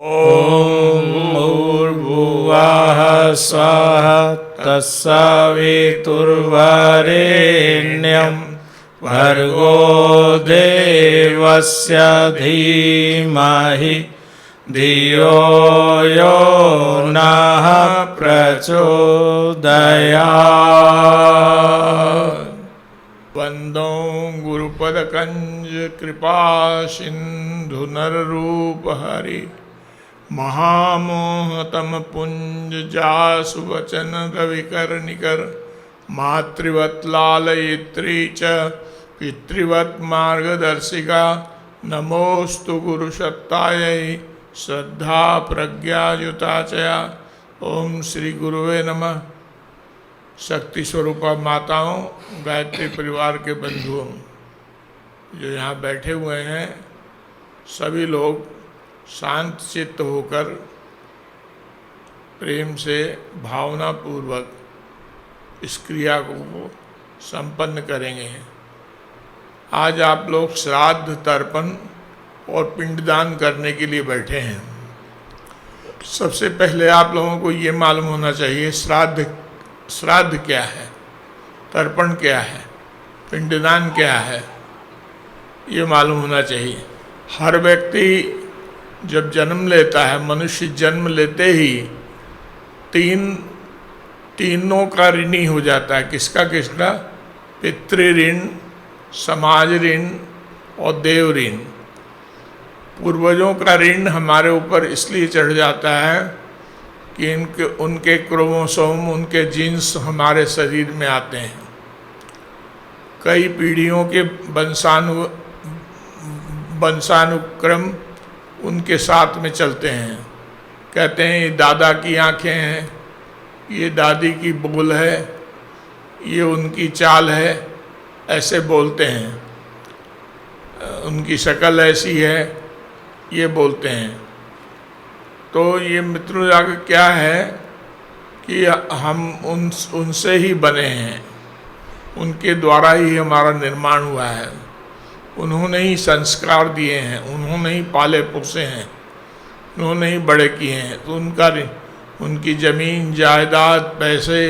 ॐ भूर्भुवः स्वः तत्सवितुर्वरेण्यं भर्गो देवस्य धीमहि धियो यो नः प्रचोदयात्। वन्दो गुरुपदकंज कृपा सिंधु नररूप हरि महामोहतम पुंज जासु वचन रविकर निकर मातृवत लालयित्री च पितृवत मार्गदर्शिका नमोस्तु गुरुसत्तायै श्रद्धा प्रज्ञायुता चया। ओम श्री गुरुवे नमः। शक्ति स्वरूपा माताओं, गायत्री परिवार के बंधुओं जो यहाँ बैठे हुए हैं, सभी लोग शांत चित्त होकर प्रेम से भावना पूर्वक इस क्रिया को संपन्न करेंगे। आज आप लोग श्राद्ध, तर्पण और पिंडदान करने के लिए बैठे हैं। सबसे पहले आप लोगों को ये मालूम होना चाहिए श्राद्ध क्या है, तर्पण क्या है, पिंडदान क्या है, ये मालूम होना चाहिए। हर व्यक्ति जब जन्म लेता है, मनुष्य जन्म लेते ही तीनों का ऋणी हो जाता है। किसका? पितृ ऋण, समाज ऋण और देव ऋण। पूर्वजों का ऋण हमारे ऊपर इसलिए चढ़ जाता है कि उनके क्रोमोसोम, उनके जीन्स हमारे शरीर में आते हैं। कई पीढ़ियों के वंशानुक्रम उनके साथ में चलते हैं। कहते हैं ये दादा की आंखें हैं, ये दादी की बोल है, ये उनकी चाल है, ऐसे बोलते हैं। उनकी शक्ल ऐसी है, ये बोलते हैं। तो ये मित्रों क्या है कि हम उनसे ही बने हैं, उनके द्वारा ही हमारा निर्माण हुआ है। उन्होंने ही संस्कार दिए हैं, उन्होंने ही पाले पोसे हैं, उन्होंने ही बड़े किए हैं। तो उनकी ज़मीन जायदाद, पैसे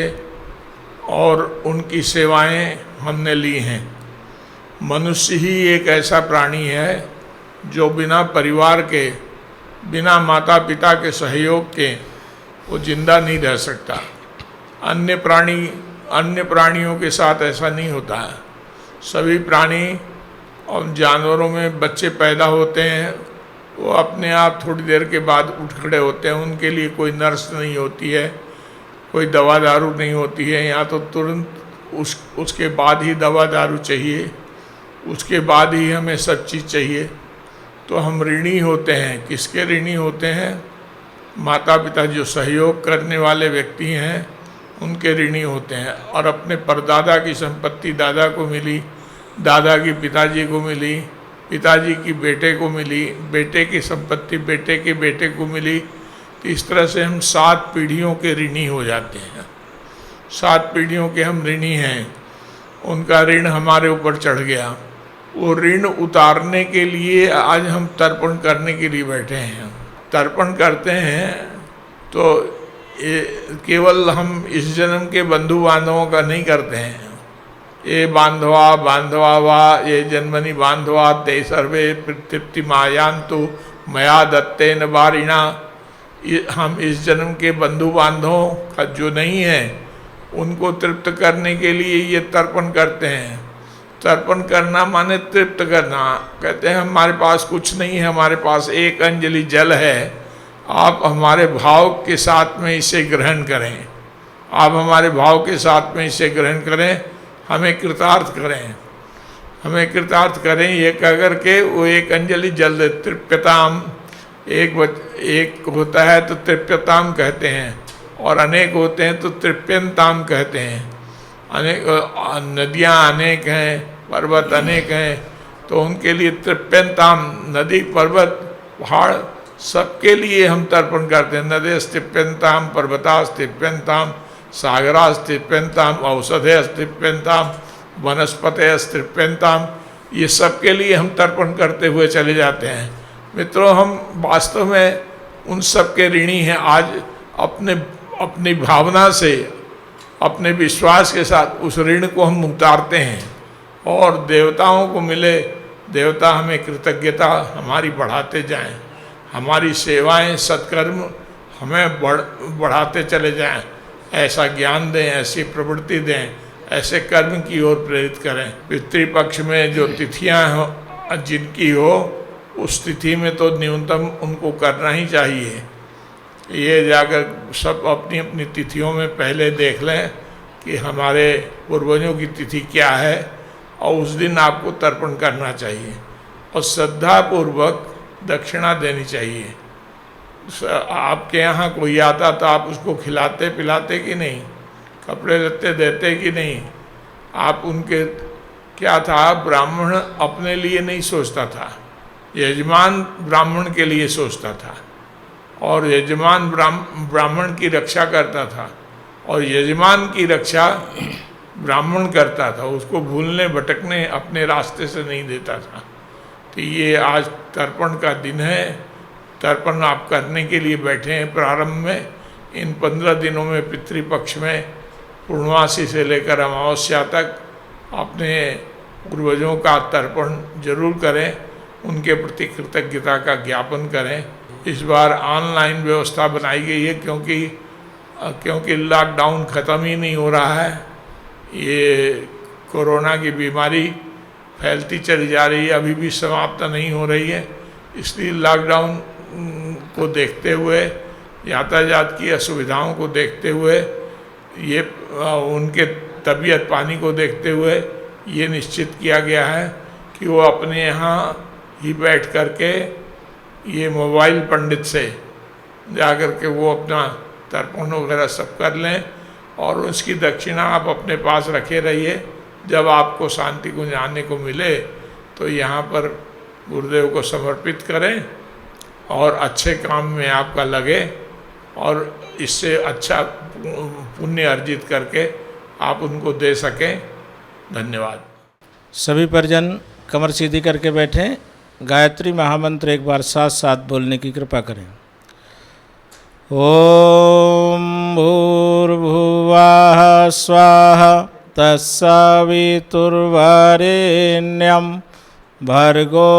और उनकी सेवाएं हमने ली हैं। मनुष्य ही एक ऐसा प्राणी है जो बिना परिवार के, बिना माता पिता के सहयोग के वो जिंदा नहीं रह सकता। अन्य प्राणियों के साथ ऐसा नहीं होता है। सभी प्राणी और जानवरों में बच्चे पैदा होते हैं, वो अपने आप थोड़ी देर के बाद उठ खड़े होते हैं। उनके लिए कोई नर्स नहीं होती है, कोई दवा दारू नहीं होती है। यहाँ तो तुरंत उसके बाद ही दवा दारू चाहिए, उसके बाद ही हमें सब चीज़ चाहिए। तो हम ऋणी होते हैं। किसके ऋणी होते हैं? माता पिता जो सहयोग करने वाले व्यक्ति हैं उनके ऋणी होते हैं। और अपने परदादा की संपत्ति दादा को मिली, दादा की पिताजी को मिली, पिताजी की बेटे को मिली, बेटे की संपत्ति बेटे के बेटे को मिली। तो इस तरह से हम 7 पीढ़ियों के ऋणी हो जाते हैं। 7 पीढ़ियों के हम ऋणी हैं। उनका ऋण हमारे ऊपर चढ़ गया। वो ऋण उतारने के लिए आज हम तर्पण करने के लिए बैठे हैं। तर्पण करते हैं तो ये केवल हम इस जन्म के बंधु बांधवों का नहीं करते हैं। ये बांधवा वा ये जन्मनि बांधवा ते सर्वे तृप्तिमायान्तु मया दत्तेन वारिणा। हम इस जन्म के बंधु बांधवों का जो नहीं है उनको तृप्त करने के लिए ये तर्पण करते हैं। तर्पण करना माने तृप्त करना। कहते हैं हमारे पास कुछ नहीं है, हमारे पास एक अंजलि जल है, आप हमारे भाव के साथ में इसे ग्रहण करें। आप हमारे भाव के साथ में इसे ग्रहण करें, हमें कृतार्थ करें, हमें कृतार्थ करें। ये कह करके वो एक अंजलि जल दे। तृप्यताम एक होता है तो तृप्यताम कहते हैं, और अनेक होते हैं तो तृप्यंताम कहते हैं। अनेक नदियाँ अनेक हैं, पर्वत अनेक हैं, तो उनके लिए तृप्यंताम, नदी पर्वत पहाड़ सबके लिए हम तर्पण करते हैं। नदेस्तृप्यंताम, पर्वतास्तृप्यंताम, सागरास्तृप्यंताम, औषधेस्तृप्यंताम, वनस्पतिस्तृप्यंताम। ये सब के लिए हम तर्पण करते हुए चले जाते हैं। मित्रों, हम वास्तव में उन सब के ऋणी हैं। आज अपनी भावना से, अपने विश्वास के साथ उस ऋण को हम उतारते हैं और देवताओं को मिले, देवता हमें कृतज्ञता हमारी बढ़ाते जाएं, हमारी सेवाएं सत्कर्म हमें बढ़ाते चले जाएं, ऐसा ज्ञान दें, ऐसी प्रवृत्ति दें, ऐसे कर्म की ओर प्रेरित करें। पितृपक्ष में जो तिथियां हो जिनकी हो, उस तिथि में तो न्यूनतम उनको करना ही चाहिए। ये जाकर सब अपनी अपनी तिथियों में पहले देख लें कि हमारे पूर्वजों की तिथि क्या है, और उस दिन आपको तर्पण करना चाहिए और श्रद्धापूर्वक दक्षिणा देनी चाहिए। आपके यहाँ कोई आता तो आप उसको खिलाते पिलाते कि नहीं, कपड़े लत्ते देते कि नहीं? आप उनके क्या था, ब्राह्मण अपने लिए नहीं सोचता था, यजमान ब्राह्मण के लिए सोचता था, और यजमान ब्राह्मण की रक्षा करता था, और यजमान की रक्षा ब्राह्मण करता था, उसको भूलने भटकने अपने रास्ते से नहीं देता था। तो ये आज तर्पण का दिन है, तर्पण आप करने के लिए बैठे हैं प्रारंभ में। इन 15 दिनों में पितृपक्ष में पूर्णमासी से लेकर अमावस्या तक अपने पूर्वजों का तर्पण जरूर करें, उनके प्रति कृतज्ञता का ज्ञापन करें। इस बार ऑनलाइन व्यवस्था बनाई गई है क्योंकि लॉकडाउन ख़त्म ही नहीं हो रहा है। ये कोरोना की बीमारी फैलती चली जा रही है, अभी भी समाप्त नहीं हो रही है। इसलिए लॉकडाउन को देखते हुए, यातायात की असुविधाओं को देखते हुए, ये उनके तबीयत पानी को देखते हुए ये निश्चित किया गया है कि वो अपने यहाँ ही बैठ कर के ये मोबाइल पंडित से जा कर के वो अपना तर्पण वगैरह सब कर लें, और उसकी दक्षिणा आप अपने पास रखे रहिए। जब आपको शांति को जाने को मिले तो यहाँ पर गुरुदेव को समर्पित करें और अच्छे काम में आपका लगे, और इससे अच्छा पुण्य अर्जित करके आप उनको दे सकें। धन्यवाद। सभी परिजन कमर सीधी करके बैठें। गायत्री महामंत्र एक बार साथ साथ बोलने की कृपा करें। ओम भूर्भुवः स्वाहा तत्सवितुर्वरेण्यं भर्गो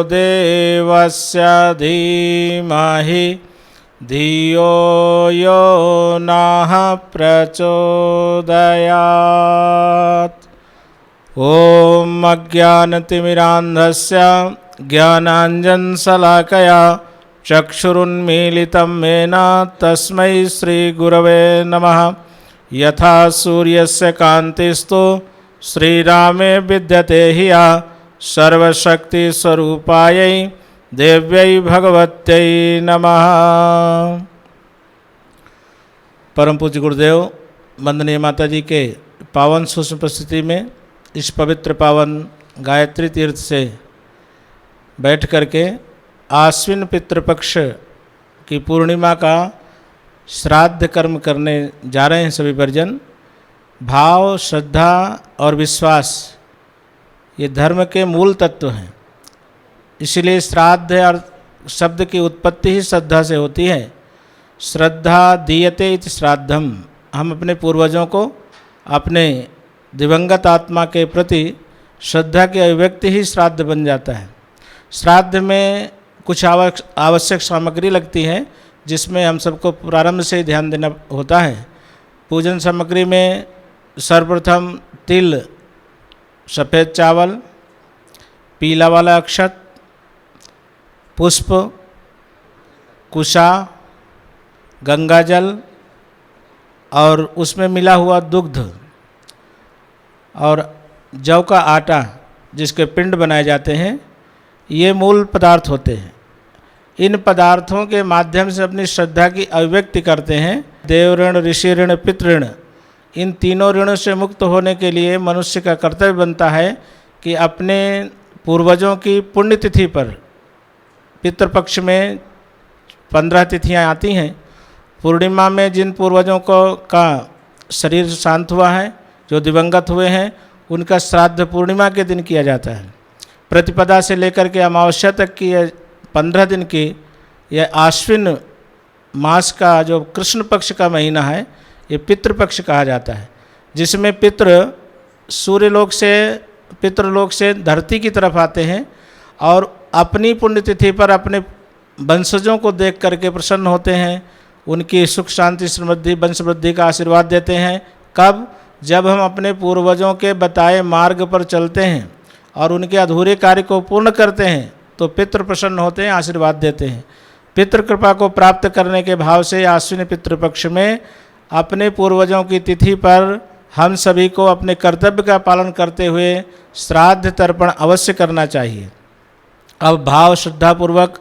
देवस्य धीमहि धियो यो नः प्रचोदयात्। ओम अज्ञानतिमिरान्धस्य ज्ञानाञ्जनशलाकया चक्षुरुन्मीलितं येन तस्मै श्रीगुरवे नमः। यथा सूर्यस्य कान्तिस्तु श्रीरामे विद्यते हि या सर्वशक्तिस्वरूपायै देव्यै भगवत्यै नमः। परम पूज्य गुरुदेव वंदनीय माता जी के पावन सूक्ष्म उपस्थिति में इस पवित्र पावन गायत्री तीर्थ से बैठ करके आश्विन पितृपक्ष की पूर्णिमा का श्राद्ध कर्म करने जा रहे हैं सभी परिजन। भाव, श्रद्धा और विश्वास ये धर्म के मूल तत्व हैं। इसलिए श्राद्ध और शब्द की उत्पत्ति ही श्रद्धा से होती है। श्रद्धा दीयते इति श्राद्धम। हम अपने पूर्वजों को, अपने दिवंगत आत्मा के प्रति श्रद्धा की अभिव्यक्ति ही श्राद्ध बन जाता है। श्राद्ध में कुछ आवश्यक सामग्री लगती है, जिसमें हम सबको प्रारंभ से ही ध्यान देना होता है। पूजन सामग्री में सर्वप्रथम तिल, सफ़ेद चावल, पीला वाला अक्षत, पुष्प, कुशा, गंगाजल और उसमें मिला हुआ दुग्ध और जौ का आटा जिसके पिंड बनाए जाते हैं, ये मूल पदार्थ होते हैं। इन पदार्थों के माध्यम से अपनी श्रद्धा की अभिव्यक्ति करते हैं। देव ऋण, ऋषि ऋण, पितृ ऋण, इन तीनों ऋणों से मुक्त होने के लिए मनुष्य का कर्तव्य बनता है कि अपने पूर्वजों की पुण्यतिथि पर, पितृपक्ष में 15 तिथियां आती हैं। पूर्णिमा में जिन पूर्वजों का शरीर शांत हुआ है, जो दिवंगत हुए हैं, उनका श्राद्ध पूर्णिमा के दिन किया जाता है। प्रतिपदा से लेकर के अमावस्या तक की 15 दिन की यह आश्विन मास का जो कृष्ण पक्ष का महीना है, ये पितृपक्ष कहा जाता है, जिसमें पितृ सूर्यलोक से पितृलोक से धरती की तरफ आते हैं और अपनी पुण्यतिथि पर अपने वंशजों को देख करके प्रसन्न होते हैं, उनकी सुख शांति समृद्धि वंश वृद्धि का आशीर्वाद देते हैं। कब? जब हम अपने पूर्वजों के बताए मार्ग पर चलते हैं और उनके अधूरे कार्य को पूर्ण करते हैं तो पितृ प्रसन्न होते हैं, आशीर्वाद देते हैं। पितृ कृपा को प्राप्त करने के भाव से आश्विन पितृपक्ष में अपने पूर्वजों की तिथि पर हम सभी को अपने कर्तव्य का पालन करते हुए श्राद्ध तर्पण अवश्य करना चाहिए। अब भाव श्रद्धापूर्वक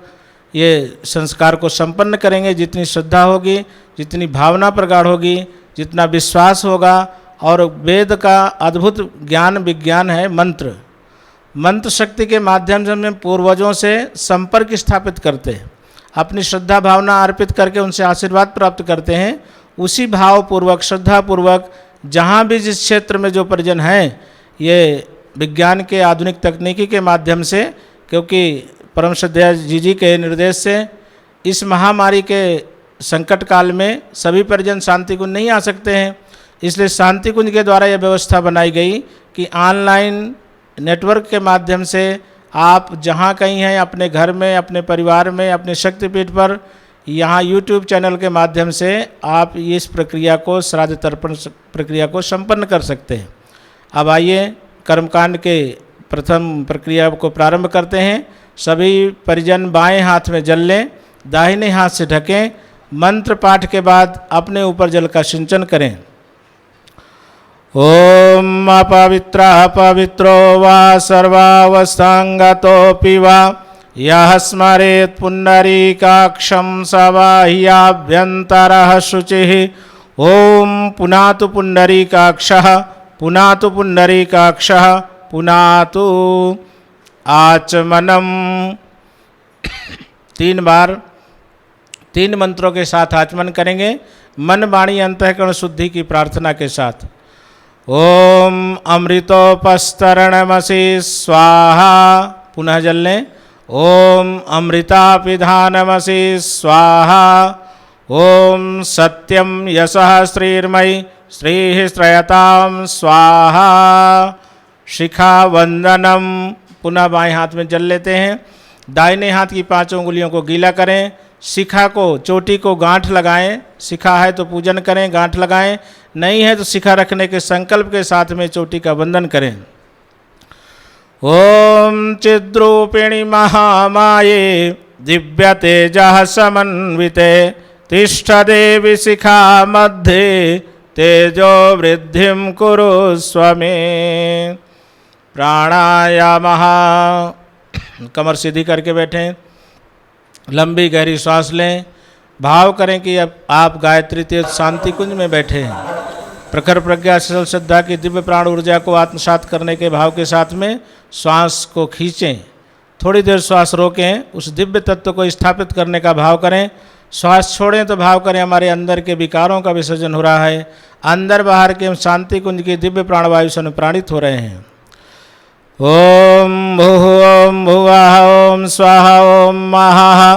ये संस्कार को संपन्न करेंगे। जितनी श्रद्धा होगी, जितनी भावना प्रगाढ़ होगी, जितना विश्वास होगा, और वेद का अद्भुत ज्ञान विज्ञान है मंत्र। मंत्र शक्ति के माध्यम से हम पूर्वजों से संपर्क स्थापित करते हैं, अपनी श्रद्धा भावना अर्पित करके उनसे आशीर्वाद प्राप्त करते हैं। उसी भावपूर्वक श्रद्धापूर्वक जहाँ भी जिस क्षेत्र में जो परिजन हैं, ये विज्ञान के आधुनिक तकनीकी के माध्यम से, क्योंकि परम श्रद्धेय जी के निर्देश से इस महामारी के संकट काल में सभी परिजन शांति कुंज नहीं आ सकते हैं, इसलिए शांति कुंज के द्वारा यह व्यवस्था बनाई गई कि ऑनलाइन नेटवर्क के माध्यम से आप जहाँ कहीं हैं, अपने घर में, अपने परिवार में, अपने शक्तिपीठ पर, यहाँ YouTube चैनल के माध्यम से आप इस प्रक्रिया को, श्राद्ध तर्पण प्रक्रिया को संपन्न कर सकते हैं। अब आइए कर्मकांड के प्रथम प्रक्रिया को प्रारंभ करते हैं। सभी परिजन बाएं हाथ में जल लें, दाहिने हाथ से ढकें। मंत्र पाठ के बाद अपने ऊपर जल का सिंचन करें। ओम अपवित्रः पवित्रो वा सर्वावस्थांगतोऽपि वा यः स्मरेत् पुण्डरीकाक्षं स वा ह्यभ्यन्तरः शुचिः। ओम पुनातु पुण्डरीकाक्षः, पुनातु पुण्डरीकाक्षः, पुनातु आचमनम। 3 बार 3 मंत्रों के साथ आचमन करेंगे, मन वाणी अंतःकरण शुद्धि की प्रार्थना के साथ। ओम अमृतोपस्तरणमसि स्वाहा, पुनः जल लें। ओम अमृतापिधानमसि स्वाहा। ओम सत्यम यशः श्रीर्मयि श्रीः श्रयतां स्वाहा। शिखा वंदनम, पुनः बाएं हाथ में जल लेते हैं। दाहिने हाथ की 5 उंगलियों को गीला करें। शिखा को, चोटी को गांठ लगाएं। शिखा है तो पूजन करें, गांठ लगाएं। नहीं है तो शिखा रखने के संकल्प के साथ में चोटी का वंदन करें। ओम चिद्रूपिणी महामाये दिव्य तेजः समन्विते तिष्ठ देवी शिखा मध्ये तेजो वृद्धिं कुरुस्व मे। प्राणायामः, कमर सीधी करके बैठें, लंबी गहरी सांस लें। भाव करें कि अब आप गायत्री तीर्थ शांति कुंज में बैठे हैं। प्रखर प्रज्ञा सरल श्रद्धा की दिव्य प्राण ऊर्जा को आत्मसात करने के भाव के साथ में श्वास को खींचें। थोड़ी देर श्वास रोकें, उस दिव्य तत्व को स्थापित करने का भाव करें। श्वास छोड़ें तो भाव करें हमारे अंदर के विकारों का विसर्जन हो रहा है, अंदर बाहर के हम शांति कुंज की दिव्य प्राणवायु से अनुप्राणित हो रहे हैं। ओम भूः ओम भुवः ओम स्वाहा ओम महः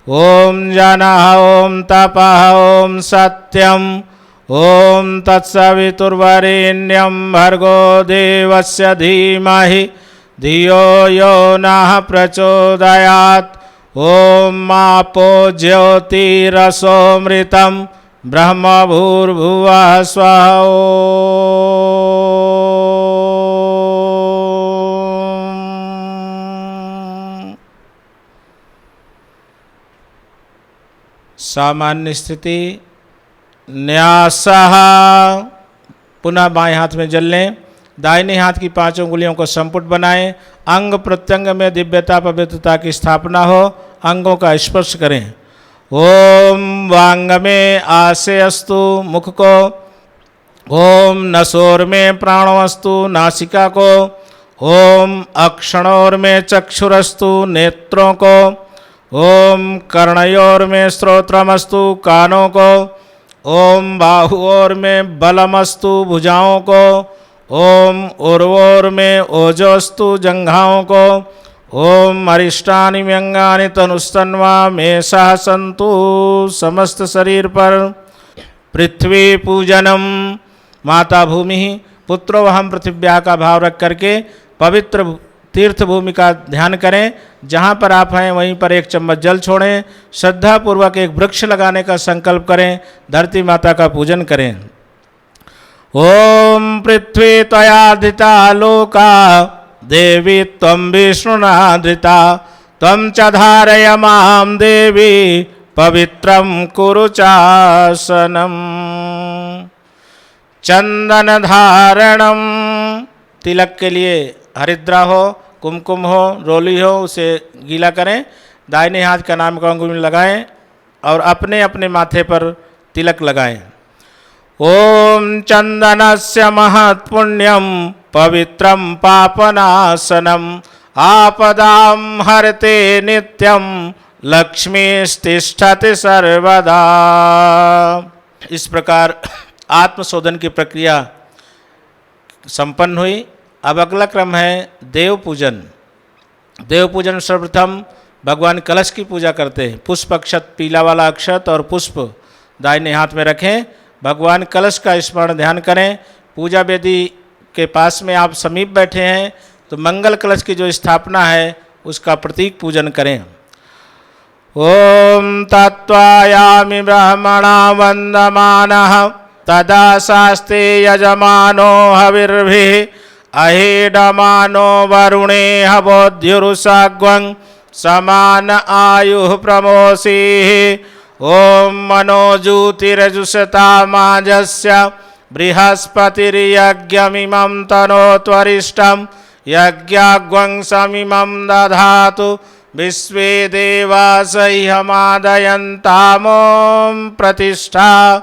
ओम जनः ओम तपः ओम सत्यम ओम तत्सवितुर्वरेण्यं भर्गो देवस्य धीमहि धियो यो नः प्रचोदयात्। ओम आपो ज्योतिरसोमृतं ब्रह्म भूर्भुवः स्वः। सामान्य स्थिति, न्यासः, पुनः बाएं हाथ में जल लें। दाहिने हाथ की 5 उंगलियों को संपुट बनाएं। अंग प्रत्यंग में दिव्यता पवित्रता की स्थापना हो, अंगों का स्पर्श करें। ओम वांग में आसे अस्तु, मुख को। ओम नसोर में प्राणोस्तु, नासिका को। ओम अक्षणोर में चक्षुरस्तु, नेत्रों को। ओम कर्णयोर में श्रोत्रमस्तु, कानों को। ओम बाहुओर में बलमस्तु, भुजाओं को। ओम उर्वोर में ओजोस्तु, जंघाओं को। ओम अरिष्टानि व्यंगानि तनुस्तन्वा में सह संतु समस्त शरीर पर। पृथ्वी पूजनम, माता भूमि पुत्रोवहम पृथिव्या का भाव रख करके पवित्र तीर्थ भूमि का ध्यान करें। जहाँ पर आप हैं वहीं पर एक चम्मच जल छोड़ें। श्रद्धापूर्वक एक वृक्ष लगाने का संकल्प करें। धरती माता का पूजन करें। ओम पृथ्वी त्वया धृता लोका देवी त्वं विष्णुना धृता त्वं च धारय मां देवी पवित्रं कुरु चासनम। चंदन धारणम, तिलक के लिए हरिद्रा हो, कुमकुम हो, रोली हो, उसे गीला करें। दाहिने हाथ का नाम का अंगुली में लगाएं और अपने अपने माथे पर तिलक लगाएं। ओम चंदनस्य महत्पुण्यम पवित्रम पापनाशनम आपदाम हरते नित्यम लक्ष्मीस्तिष्ठति सर्वदा। इस प्रकार आत्मशोधन की प्रक्रिया संपन्न हुई। अब अगला क्रम है देव पूजन। देव पूजन सर्वप्रथम भगवान कलश की पूजा करते हैं। पुष्प अक्षत, पीला वाला अक्षत और पुष्प दाहिने हाथ में रखें। भगवान कलश का स्मरण ध्यान करें। पूजा वेदी के पास में आप समीप बैठे हैं तो मंगल कलश की जो स्थापना है उसका प्रतीक पूजन करें। ओम तत्वायामि ब्रह्मणा वंदमानः तदा शास्ते यजमानो हविर्भिः अहेडमानो वरुणे हवोद्युरुषाग्वं समान आयुः प्रमोषीः। ओम मनोज्योतिरजुषतामाजस्य बृहस्पतिर्यज्ञमिमं तनोत्वरिष्टं यज्ञाग्वं समिमं दधातु विश्वे देवासह्यमादयन्तामों प्रतिष्ठा।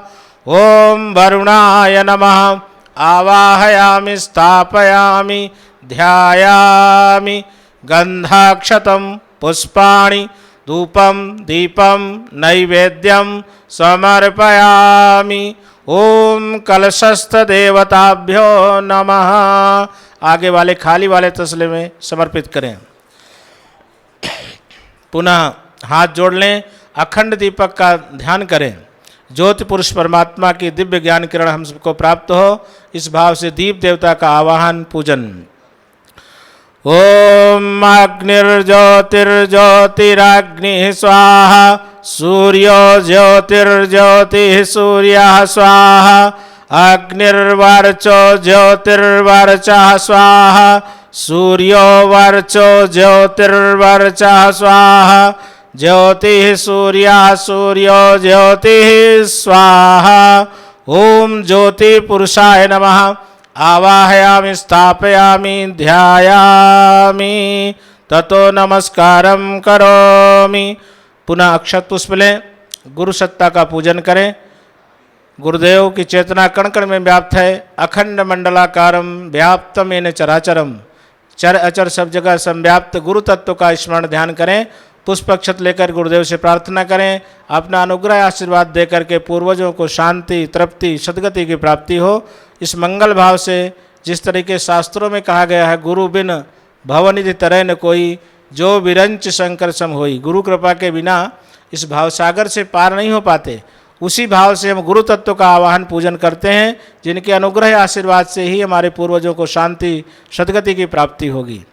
ओम वरुणाय नमः आवाहयामि स्थापयामि ध्यायामि गंधाक्षतं पुष्पाणि धूपं दीपं नैवेद्यं समर्पयामि। ओम कलशस्थ देवताभ्यो नमः। आगे वाले खाली वाले तसले में समर्पित करें। पुनः हाथ जोड़ लें। अखंड दीपक का ध्यान करें। ज्योति पुरुष परमात्मा की दिव्य ज्ञान किरण हम सबको प्राप्त हो, इस भाव से दीप देवता का आवाहन पूजन। ओम अग्निर्ज्योतिर्ज्योतिरग्निः स्वाहा सूर्यो ज्योतिर्ज्योतिः सूर्यः स्वाहा अग्निर्वर्चो ज्योतिर्वर्चः स्वाहा सूर्यो वर्चो ज्योतिर्वर्चः स्वाहा ज्योतिः सूर्यः सूर्यो ज्योतिः स्वाहा। ओम ज्योति पुरुषाय नमः आवाहयामि स्थापयामि ध्यायामि ततो नमस्कारं करोमि। पुनः अक्षत पुष्प लें। गुरु सत्ता का पूजन करें। गुरुदेव की चेतना कण कण में व्याप्त है। अखंड मंडलाकारम व्याप्तम येन चराचरम, चर अचर सब जगह संव्याप्त गुरु तत्व का स्मरण ध्यान करें। पुष्प अक्षत लेकर गुरुदेव से प्रार्थना करें। अपना अनुग्रह आशीर्वाद देकर के पूर्वजों को शांति, तृप्ति, सद्गति की प्राप्ति हो। इस मंगल भाव से जिस तरीके शास्त्रों में कहा गया है, गुरु बिन भवनिधि तरह न कोई, जो विरंच शंकर सम होई। गुरु कृपा के बिना इस भावसागर से पार नहीं हो पाते। उसी भाव से हम गुरु तत्व का आवाहन पूजन करते हैं, जिनके अनुग्रह आशीर्वाद से ही हमारे पूर्वजों को शांति, सद्गति की प्राप्ति होगी।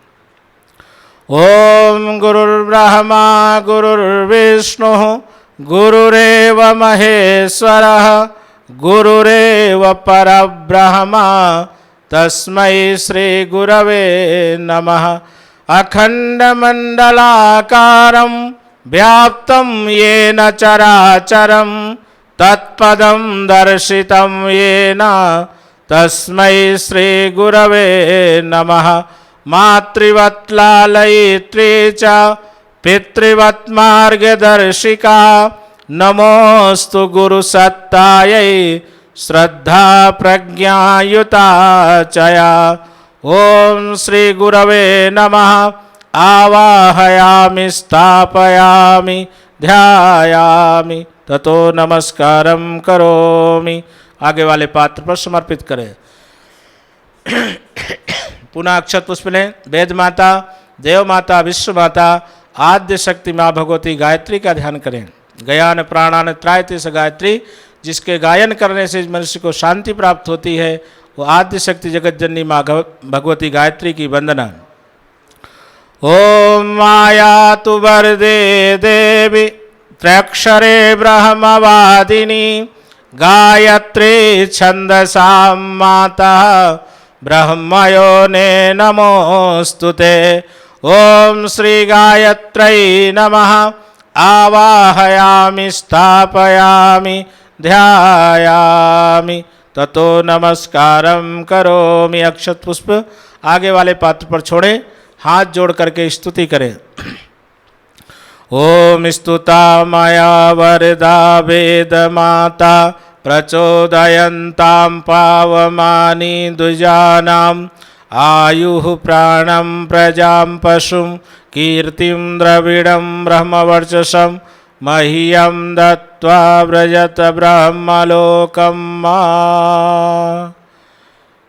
ओम गुरुर्ब्रह्मा गुरुर्विष्णु गुरुरेव महेश्वरः गुरुरेव परब्रह्मा तस्मै श्री गुरवे नमः। अखंडमंडलाकारं व्याप्तं येन चराचरं तत्पदं दर्शितं येन तस्मै श्री गुरवे नमः। मातृवत् लालयित्री च पितृवत् मार्गदर्शिका नमोस्तु गुरुसत्तायै श्रद्धा प्रज्ञायुता चया। ओम श्री गुरवे नमः आवाहयामि स्थापयामि ध्यायामि ततो नमस्कारं करोमि। आगे वाले पात्र पर समर्पित करें। पुनः अक्षत पुष्प लें। वेद माता देव माता, विश्व माता, आद्य शक्ति माँ भगवती गायत्री का ध्यान करें। गयान प्राणान त्रायते स गायत्री, जिसके गायन करने से मनुष्य को शांति प्राप्त होती है, वो आद्य शक्ति जगत जननी माँ भगवती गायत्री की वंदना। ओम माया तु वरदे देवी त्रयक्षरे ब्रह्मवादिनी, गायत्री छंदसां माता ब्रह्मयोने नमोस्तुते। ओम श्री गायत्रै नमः। आवाहयामि स्थापयामि ध्यायामि ततो नमस्कारं करोमि। अक्षत पुष्प आगे वाले पात्र पर छोड़ें, हाथ जोड़ करके स्तुति करें। ओम स्तुता मया वरदा वेद माता, प्रचोदयन्तां पावमानि द्विजानाम्, आयुः प्राणं प्रजां पशुं कीर्तिं द्रविडं ब्रह्मवर्चसं, मह्यं दत्त्वा व्रजत ब्रह्मलोकं मां।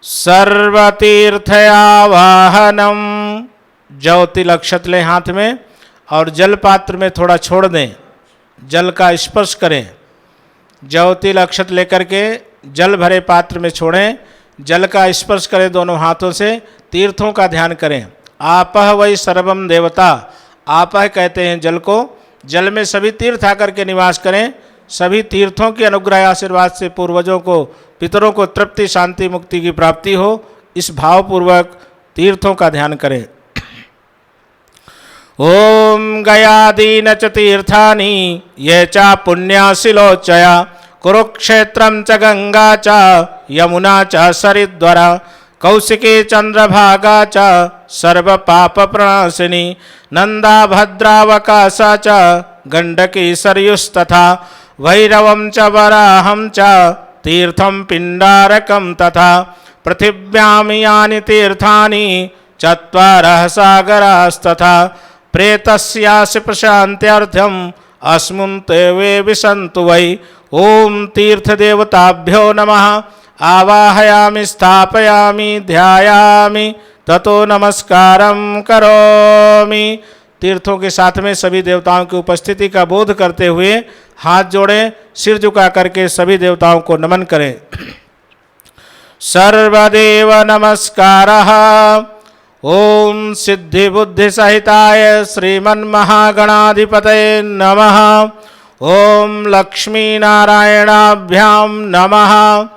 सर्वतीर्थयावाहनम, जौ तिल अक्षत लें हाथ में और जल पात्र में थोड़ा छोड़ दें, जल का स्पर्श करें। जौ तिल अक्षत लेकर के जल भरे पात्र में छोड़ें, जल का स्पर्श करें दोनों हाथों से, तीर्थों का ध्यान करें। आपह वै सर्वम देवता, आपह कहते हैं जल को, जल में सभी तीर्थ आकर के निवास करें। सभी तीर्थों के अनुग्रह आशीर्वाद से पूर्वजों को, पितरों को तृप्ति, शांति, मुक्ति की प्राप्ति हो, इस भावपूर्वक तीर्थों का ध्यान करें। ओम गयादीन च तीर्थानि ये च पुण्याशिलोचया, कुरुक्षेत्रं च गंगा च यमुना च सरिद्वरा, कौशिकी चंद्रभागा च सर्व पाप प्रणाशिनी, नंदा भद्रावकाशा च गंडकी सरयुस्तथा, भैरवं च वराहं च तीर्थं पिंडारकं तथा, पृथिव्यां यानि तीर्थानि चत्वारः सागरास्तथा, प्रेतस्यास्य प्रशान्त्यर्थम् अस्मिन् ते वे विसन्तु वै। ओम तीर्थदेवताभ्यो नमः। आवाहयामि स्थापयामि ध्यायामि ततो नमस्कारं करोमि। तीर्थों के साथ में सभी देवताओं की उपस्थिति का बोध करते हुए हाथ जोड़ें, सिर झुका करके सभी देवताओं को नमन करें। सर्वदेव नमस्कारः। ओम सिद्धि बुद्धि सहिताय श्रीमन्महागणाधिपतये नमः। ओम लक्ष्मी नारायणाभ्यां नमः।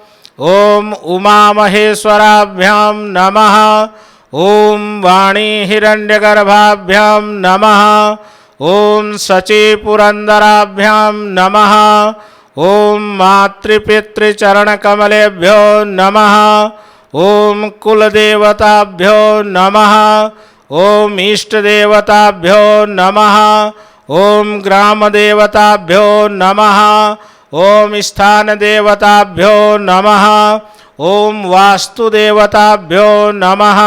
ओम उमा महेश्वराभ्यां नमः। ओम वाणी हिरण्यगर्भाभ्यां नमः। ओम शची पुरंदराभ्यां नमः। ओम मातृपितृचरणकमलेभ्यो नमः। ओम कुलदेवताभ्यो नमः। ओम इष्टदेवताभ्यो नमः। ओम ग्रामदेवताभ्यो नमः। ओम स्थानदेवताभ्यो नमः। ओम वास्तुदेवताभ्यो नमः।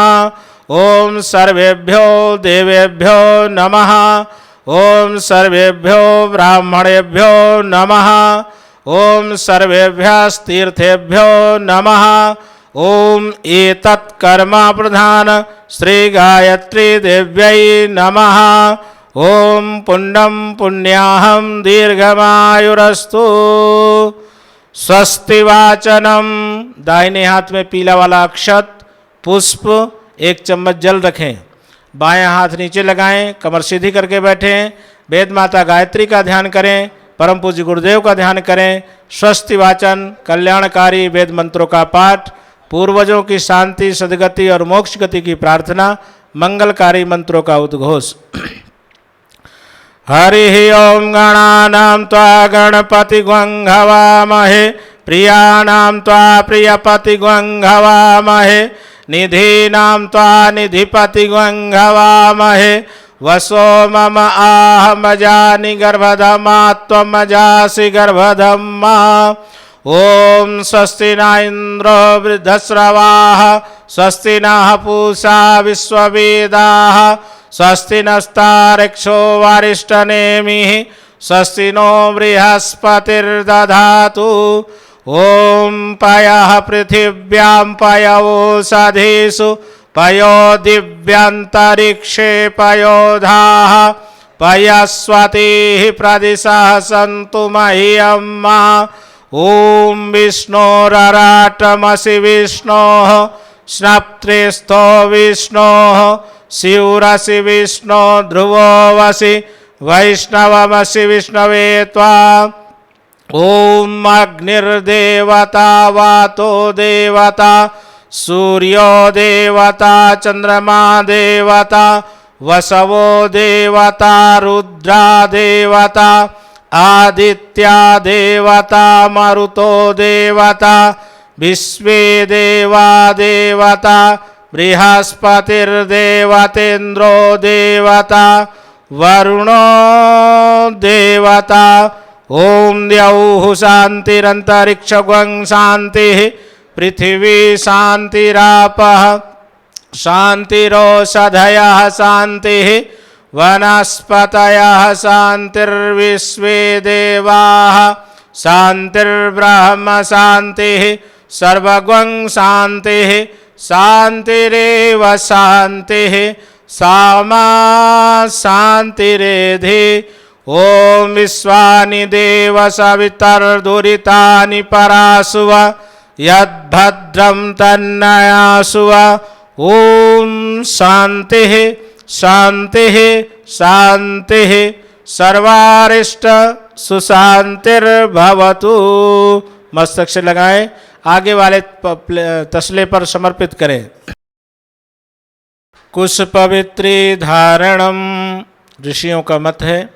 ओम सर्वेभ्यो देवेभ्यो नमः। ओम सर्वेभ्यो ब्राह्मणेभ्यो नमः। ओम सर्वेभ्यस्तीर्थेभ्यो नमः। ओम एतत् कर्म प्रधान श्री गायत्री देव्यै नमः। ओम पुण्यं पुण्याहं दीर्घमायुरस्तु। स्वस्ति वाचनम। दाहिने हाथ में पीला वाला अक्षत पुष्प, 1 चम्मच जल रखें। बायां हाथ नीचे लगाएं, कमर सीधी करके बैठें। वेद माता गायत्री का ध्यान करें, परम पूज्य गुरुदेव का ध्यान करें। स्वस्ति वाचन, कल्याणकारी वेद मंत्रों का पाठ, पूर्वजों की शांति, सद्गति और मोक्ष गति की प्रार्थना, मंगलकारी मंत्रों का उद्घोष। हरि ओम गणानां त्वा गणपतिग्वं हवामहे, प्रियाणां त्वा प्रियपतिग्वं हवामहे, निधीनां त्वा निधिपतिग्वं हवामहे। वसो मम आहमजानि गर्भधमा त्वमजासि गर्भधम्मा। ओम स्वस्ति न इंद्रो वृद्धश्रवाः, स्वस्ति नः पूषा विश्ववेदाः, स्वस्ति नस्तार्क्ष्यो वारिष्ठनेमिः, स्वस्ति नो बृहस्पतिर्दधातु। ओम पयः पृथिव्यां पयवोषधीषु पयो दिव्यंतरिक्षे पयोधाः पयस्वतीः प्रदिशः सन्तु मह्यम्। ॐ विष्णोरराटमसि विष्णोः स्नप्त्रिस्थो विष्णोः शिवरसि विष्णो ध्रुवो वसि वैष्णवमसि विष्णवे त्वा। ॐ अग्निर्देवता वातो देवता सूर्यो देवता चंद्रमा देवता वसवो देवता रुद्रा देवता आदित्या देवता मरुतो देवता विश्वे देवा देवता बृहस्पतिर्देवतेन्द्रो देवता वरुणो देवता। ओम द्यौः शान्तिरन्तरिक्षं शान्तिः पृथिवी शान्तिरापः शान्तिरोषधयः शान्तिः वनस्पतयः शान्तिर्विश्वे देवाः शान्तिर्ब्रह्म शान्तिः सर्वगं शान्तिः शान्तिरेव शान्तिः सामा शान्तिरेधि। ओम विश्वानि देव सवितर्दुरितानि परासुव यद्भद्रं तन्नयासुव। ओम शान्तिः शान्तिः शान्तिः सर्वारिष्ट सुशांतिर्भवतु। मस्तक से लगाएं, आगे वाले तसले पर समर्पित करें। कुश पवित्री धारणम, ऋषियों का मत है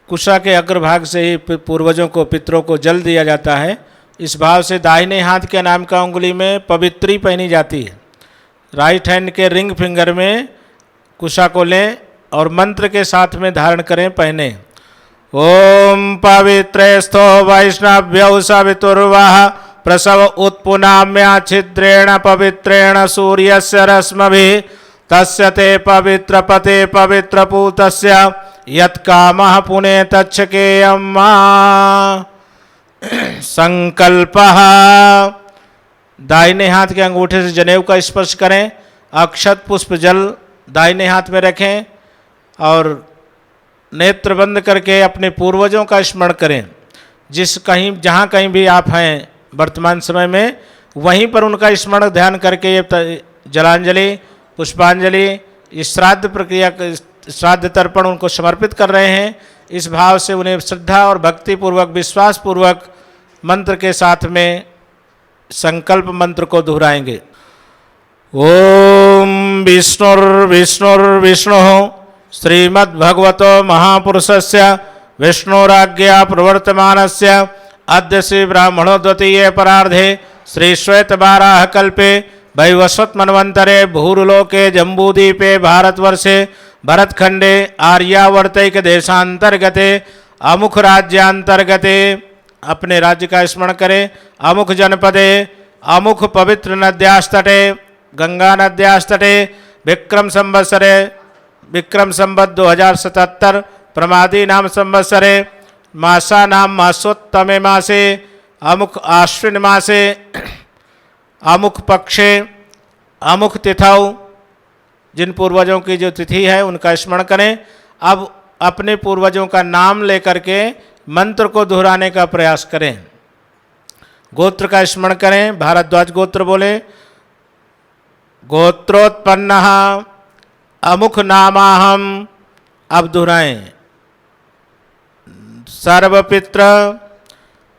कुशा के अग्रभाग से ही पूर्वजों को पितरों को जल दिया जाता है। इस भाव से दाहिने हाथ के नाम का उंगली में पवित्री पहनी जाती है। राइट हैंड के रिंग फिंगर में कुशा को लें और मंत्र के साथ में धारण करें, पहने। ओम पवित्रेस्थो वैष्णव्यौ सवितुर्वः प्रसव उत्पुनाम्या छिद्रेण पवित्रेण सूर्यस्य रश्मिभिः तस्य ते पवित्र पते पवित्र पूतस्य यत्कामः पुने तच्छकेयम्। संकल्पः, दाहिने हाथ के अंगूठे से जनेऊ का स्पर्श करें, अक्षत पुष्प जल दाहिने हाथ में रखें और नेत्र बंद करके अपने पूर्वजों का स्मरण करें। जहाँ कहीं भी आप हैं वर्तमान समय में, वहीं पर उनका स्मरण ध्यान करके ये जलांजलि पुष्पांजलि श्राद्ध प्रक्रिया श्राद्ध तर्पण उनको समर्पित कर रहे हैं। इस भाव से उन्हें श्रद्धा और भक्ति पूर्वक विश्वास पूर्वक मंत्र के साथ में संकल्प मंत्र को दोहराएंगे। ओम विष्णुर्विष्णुर्विष्णुः श्रीमद्भगवतो महापुरुषस्य विष्णुराज्ञया प्रवर्तमानस्य अद्य श्री ब्राह्मणोद्वितीये परार्धे श्री श्वेतवाराह कल्पे वैवस्वत मन्वन्तरे भूर्लोके जम्बूद्वीपे भारतवर्षे भरतखंडे आर्यावर्तैक देशांतर्गते अमुख राज्यांतर्गते, अपने राज्य का स्मरण करें, अमुख जनपदे अमुख पवित्र नद्यास्तटे गंगा नद्यास्तटे विक्रम संवत्सरे विक्रम संवत 2077 प्रमादी नाम संवत्सरे मासा नाम मासोत्तमे मासे अमुख आश्विन मासे अमुख पक्षे अमुख तिथौ, जिन पूर्वजों की जो तिथि है उनका स्मरण करें। अब अपने पूर्वजों का नाम लेकर के मंत्र को दोहराने का प्रयास करें। गोत्र का स्मरण करें, भारद्वाज गोत्र बोले। गोत्रोत्पन्नः अमुख नामाहम, अब दोहराएं। सर्वपित्र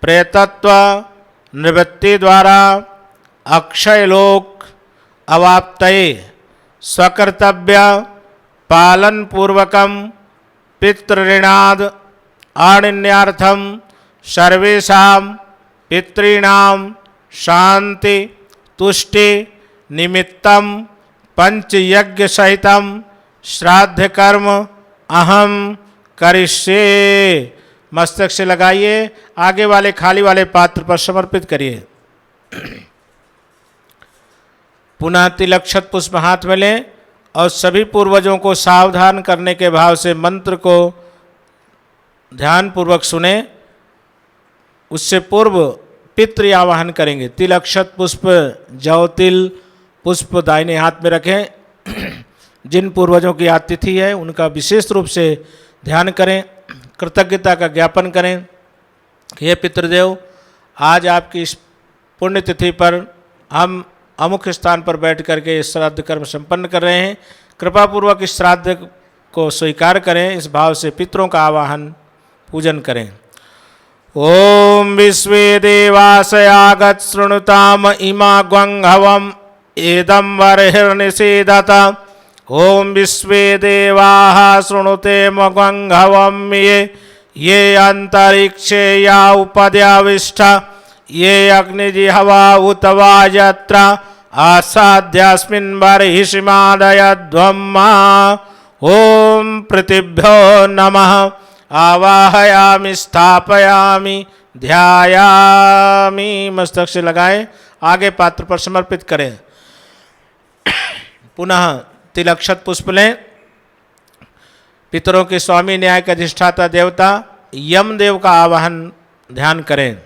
प्रेतत्व निवृत्ति द्वारा अक्षय लोक अवाप्तये स्वकर्तव्य पालन पूर्वकम पितृऋणाद आनिन्यार्थम सर्वेषां पितॄणां शांति तुष्टि निमित्तम पंचयज्ञ सहितम श्राद्ध कर्म अहम करिष्ये। मस्तक से लगाइए, आगे वाले खाली वाले पात्र पर समर्पित करिए। पुनः तिलक्षत पुष्प हाथ में लें और सभी पूर्वजों को सावधान करने के भाव से मंत्र को ध्यान पूर्वक सुने। उससे पूर्व पितृ आवाहन करेंगे। तिलक्षत पुष्प जौ तिल पुष्प दाहिने हाथ में रखें। जिन पूर्वजों की आज तिथि है उनका विशेष रूप से ध्यान करें, कृतज्ञता का ज्ञापन करें। हे पितृदेव, आज आपकी इस पुण्यतिथि पर हम अमुक स्थान पर बैठ करके श्राद्ध कर्म संपन्न कर रहे हैं। कृपा पूर्वक इस श्राद्ध को स्वीकार करें। इस भाव से पितरों का आवाहन पूजन करें। ओम विश्वे देवासयागत शृणुताम इमा ग्वंघवम एदम वर्हिर्निषेधत। ओम विश्वे देवाः शृणुते मग्वंघवम ये अंतरिक्षे या उपद्याविष्ठ ये अग्निजिह्वा उत वा यत्र आसाद्यास्मिन् बर्हिषिमादयध्वम्मा। ओम पृथिभ्यो नमः। आवाहयामि स्थापयामि ध्यायामि। मस्तक से लगाएं, आगे पात्र पर समर्पित करें। पुनः तिलक्षत पुष्प लें। पितरों के स्वामी न्याय के अधिष्ठाता देवता यमदेव का आवाहन ध्यान करें।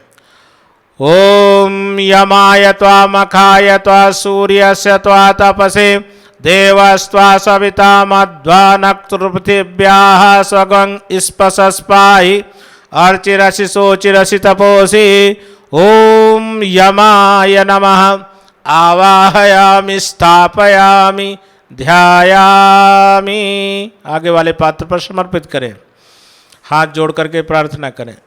ओम यमाय त्वा मखाय त्वा सूर्यस्य त्वा तपसे देवस्त्वा सविता मध्वा नक्तृपृथिव्याः स्वगं स्पशस्पाहि अर्चिरसि शोचिरसि तपोसि। ओम यमाय नमः। आवाहयामि स्थापयामि ध्यायामि। आगे वाले पात्र पर समर्पित करें, हाथ जोड़ करके प्रार्थना करें।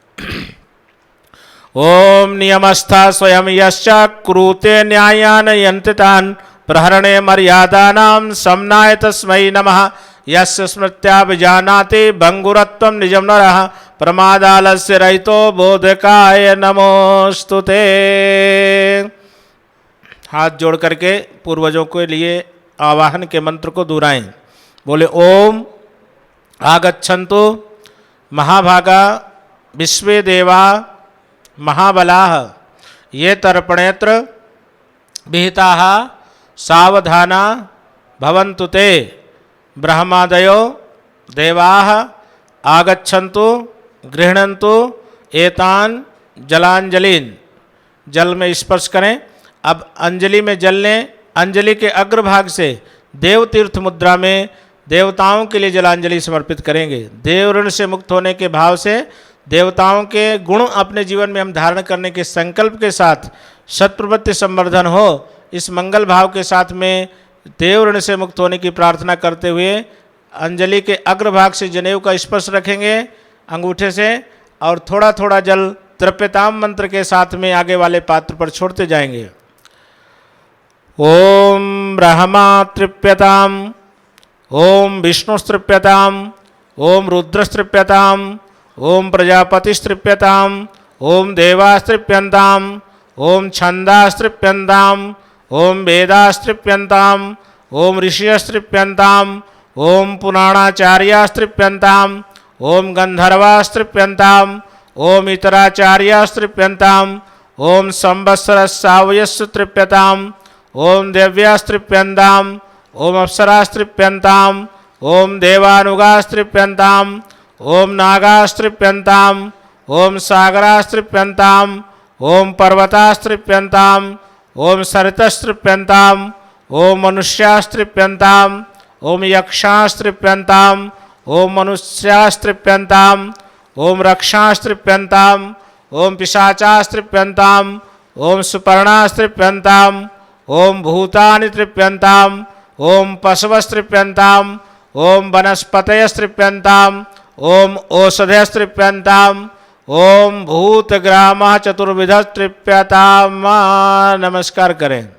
ओम नियमस्था स्वयं यश्च कुरुते न्यायान यन्तितान् प्रहरणे मर्यादानां सम्नाय तस्मै नमः। यस्य स्मृत्याभिजानाति भंगुरत्वं निजं नरः प्रमादालस्य रहितो बोधकाय नमोस्तुते। हाथ जोड़ करके पूर्वजों के लिए आवाहन के मंत्र को दोहराएं। बोले ओम आगच्छन्तु महाभागा विश्वे देवा महाबलाः ये तर्पणेत्र विहिताः सावधाना भवन्तु ते ब्रह्मादयो देवाः आगच्छन्तु गृह्णन्तु एतान् जलांजलिन्। जल में स्पर्श करें। अब अंजलि में जल लें। अंजलि के अग्रभाग से देव तीर्थ मुद्रा में देवताओं के लिए जलांजलि समर्पित करेंगे। देव ऋण से मुक्त होने के भाव से देवताओं के गुण अपने जीवन में हम धारण करने के संकल्प के साथ सत्प्रवृत्ति संवर्धन हो, इस मंगल भाव के साथ में देव ऋण से मुक्त होने की प्रार्थना करते हुए अंजलि के अग्रभाग से जनेऊ का स्पर्श रखेंगे अंगूठे से, और थोड़ा थोड़ा जल तृप्यताम मंत्र के साथ में आगे वाले पात्र पर छोड़ते जाएंगे। ओम ब्रह्मा तृप्यताम, ओम विष्णुस्तृप्यताम, ओम रुद्रस्तृप्यताम, ओम प्रजापतिस्तृप्यताम, ओम देवास्तृप्यन्ताम, ओम छन्दास्तृप्यन्ताम, ओम वेदास्तृप्यन्ताम, ओम ऋषयस्तृप्यन्ताम, ओम पुराणाचार्यास्तृप्यन्ताम, ओम गंधर्वास्तृप्यन्ताम, ओम इतराचार्यास्तृप्यन्ताम, ओम संवत्सरस्सावयस्सुतृप्यताम, ओम दिव्यास्तृप्यन्ताम, ओम अप्सरास्तृप्यन्ताम, ओम देवानुगास्तृप्यन्ताम, ओम नागास्तृप्यन्ताम, ओम सागरास्तृप्यन्ताम, ओम पर्वतास्तृप्यन्ताम, ओम सरितस्तृप्यन्ताम, ओम मनुष्यास्तृप्यन्ताम, ओम यक्षास्तृप्यन्ताम, ओम मनुष्यास्तृप्यन्ताम, ओम रक्षास्तृप्यन्ताम, ओम पिशाचास्तृप्यन्ताम, ओम सुपर्णास्तृप्यन्ताम, ओम भूतानि तृप्यन्ताम, ओम पशवस्तृप्यन्ताम, ओम वनस्पतयस्तृप्यन्ताम, ओम औषधयस्तृप्यन्ताम, ओम भूतग्रामः चतुर्विधस्तृप्यताम। नमस्कार करें।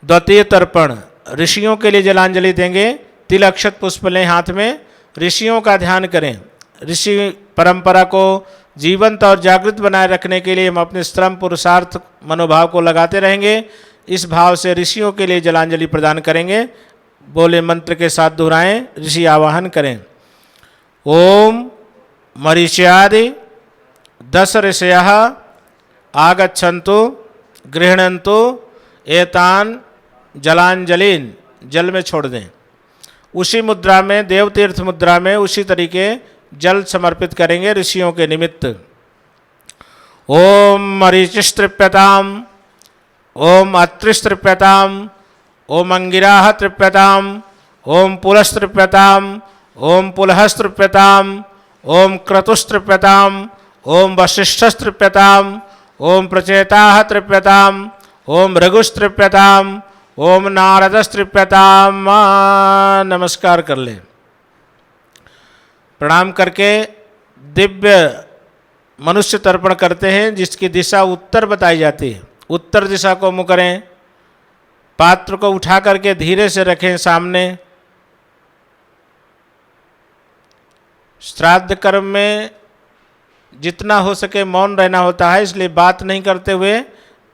द्वितीय तर्पण ऋषियों के लिए जलांजलि देंगे। तिल अक्षत पुष्प लें हाथ में, ऋषियों का ध्यान करें। ऋषि परंपरा को जीवंत और जागृत बनाए रखने के लिए हम अपने श्रम पुरुषार्थ मनोभाव को लगाते रहेंगे। इस भाव से ऋषियों के लिए जलांजलि प्रदान करेंगे। बोले मंत्र के साथ दोहराएं, ऋषि आवाहन करें। ओम मरीच्यादि 10 ऋषयः आगच्छन्तु गृह्णन्तु एतान् जलांजलिन्। जल में छोड़ दें। उसी मुद्रा में, देवतीर्थ मुद्रा में उसी तरीके जल समर्पित करेंगे ऋषियों के निमित्त। ओम मरीचिस्तृप्यताम, ओम अत्रिस्तृप्यताम, ओम अंगिराह तृप्यताम, ओम पुलस्तृप्यताम, ओम पुलहस्तृप्यताम, ओम क्रतुस्तृप्यताम, ओम वशिष्ठस्तृप्यताम, ओम प्रचेताः तृप्यताम, ओम रघुस्तृप्यताम, ओम नारदस्तृप्यताम। नमस्कार कर ले। प्रणाम करके दिव्य मनुष्य तर्पण करते हैं जिसकी दिशा उत्तर बताई जाती है। उत्तर दिशा को मुँह करें, पात्र को उठा करके धीरे से रखें सामने। श्राद्ध कर्म में जितना हो सके मौन रहना होता है, इसलिए बात नहीं करते हुए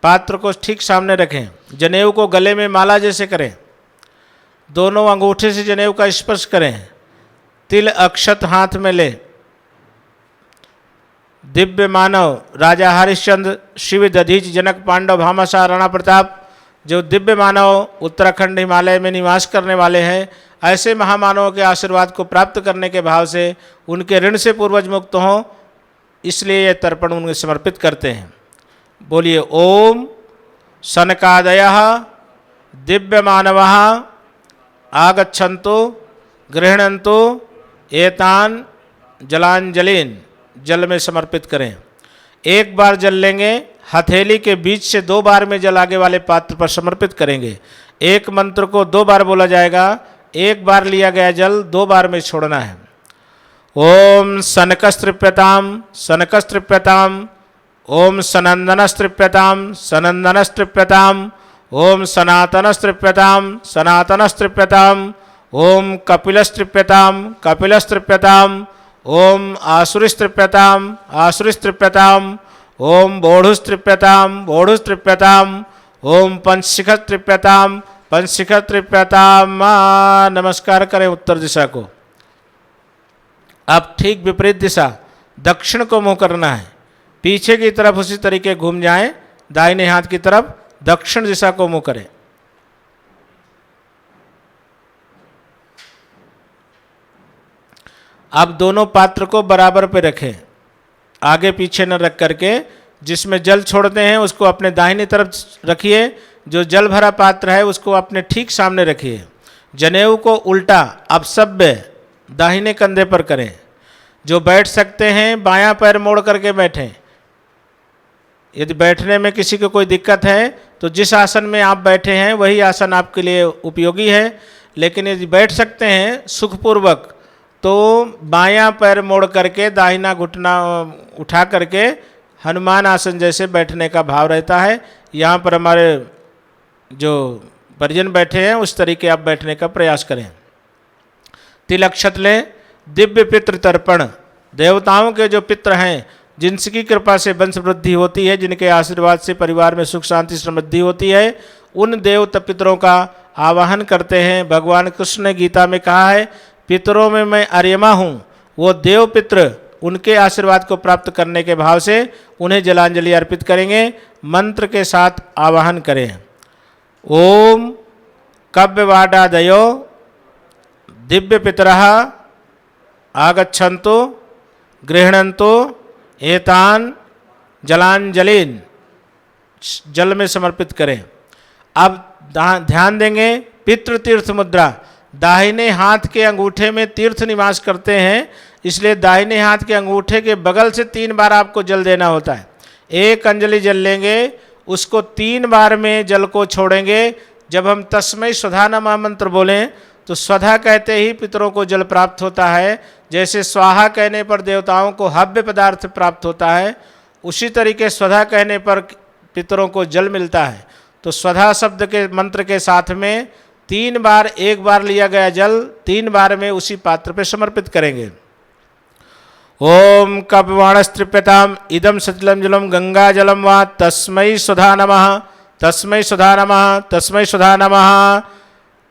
पात्र को ठीक सामने रखें। जनेऊ को गले में माला जैसे करें, दोनों अंगूठे से जनेऊ का स्पर्श करें, तिल अक्षत हाथ में ले। दिव्य मानव राजा हरिश्चंद्र, शिव दधीच, जनक, पांडव, भामाशाह, राणा प्रताप, जो दिव्य मानव उत्तराखंड हिमालय में निवास करने वाले हैं, ऐसे महामानवों के आशीर्वाद को प्राप्त करने के भाव से उनके ऋण से पूर्वज मुक्त हों, इसलिए यह तर्पण उन्हें समर्पित करते हैं। बोलिए ओम सनकादयः दिव्य मानवः आगच्छन्तु गृह्णन्तु एतान जलांजलिन। जल में समर्पित करें। एक बार जल लेंगे, हथेली के बीच से 2 बार में जल आगे वाले पात्र पर समर्पित करेंगे। एक मंत्र को 2 बार बोला जाएगा। एक बार लिया गया जल 2 बार में छोड़ना है। ओम सनकस्तृप्यताम सनकस्तृप्यताम, ओम सनंदनस्तृप्यताम सनंदनस्तृप्यताम, ओम सनातनस्तृप्यताम सनातनस्तृप्यताम, ओम कपिलस्तृप्यताम कपिलस्तृप्यताम, ओम आसुरिस्तृप्यताम आसुरिस्तृप्यताम, ओम बोढ़ुस्तृप्यताम बोढ़ुस्तृप्यताम, ओम पंचशिखस्तृप्यताम पंचशिखस्तृप्यताम। नमस्कार करें उत्तर दिशा को। अब ठीक विपरीत दिशा दक्षिण को मुंह करना है। पीछे की तरफ उसी तरीके घूम जाएं, दाहिने हाथ की तरफ दक्षिण दिशा को मुंह करें। अब दोनों पात्र को बराबर पे रखें, आगे पीछे न रख करके। जिसमें जल छोड़ते हैं उसको अपने दाहिनी तरफ रखिए, जो जल भरा पात्र है उसको अपने ठीक सामने रखिए। जनेऊ को उल्टा अपसव्य दाहिने कंधे पर करें। जो बैठ सकते हैं बायां पैर मोड़ करके बैठें। यदि बैठने में किसी को कोई दिक्कत है तो जिस आसन में आप बैठे हैं वही आसन आपके लिए उपयोगी है। लेकिन यदि बैठ सकते हैं सुखपूर्वक तो बायां पैर मोड़ करके दाहिना घुटना उठा करके हनुमान आसन जैसे बैठने का भाव रहता है। यहाँ पर हमारे जो परिजन बैठे हैं उस तरीके आप बैठने का प्रयास करें। तिल अक्षत लें। दिव्य पितृ तर्पण। देवताओं के जो पितृ हैं जिनकी कृपा से वंश वृद्धि होती है, जिनके आशीर्वाद से परिवार में सुख शांति समृद्धि होती है, उन देवता पितरों का आवाहन करते हैं। भगवान कृष्ण ने गीता में कहा है, पितरों में मैं अर्यमा हूँ। वो देव पितृ उनके आशीर्वाद को प्राप्त करने के भाव से उन्हें जलांजलि अर्पित करेंगे। मंत्र के साथ आवाहन करें। ओम कव्यवाडादयो दिव्य पितरः आगच्छन्तु गृह्णन्तु एतान जलांजलिन। जल में समर्पित करें। अब ध्यान देंगे पितृ तीर्थ मुद्रा। दाहिने हाथ के अंगूठे में तीर्थ निवास करते हैं, इसलिए दाहिने हाथ के अंगूठे के बगल से 3 बार आपको जल देना होता है। 1 अंजलि जल लेंगे, उसको 3 बार में जल को छोड़ेंगे। जब हम तस्मै स्वधा नमः मंत्र बोलें तो स्वधा कहते ही पितरों को जल प्राप्त होता है। जैसे स्वाहा कहने पर देवताओं को हव्य पदार्थ प्राप्त होता है, उसी तरीके स्वधा कहने पर पितरों को जल मिलता है। तो स्वधा शब्द के मंत्र के साथ में 3 बार, 1 बार लिया गया जल 3 बार में उसी पात्र पे समर्पित करेंगे। ओम कपिवाणस्तृप्यताम इदम सतिलम जलम गंगा जलम वा तस्मै स्वधा नमः तस्मै स्वधा नमः तस्मै स्वधा नमः।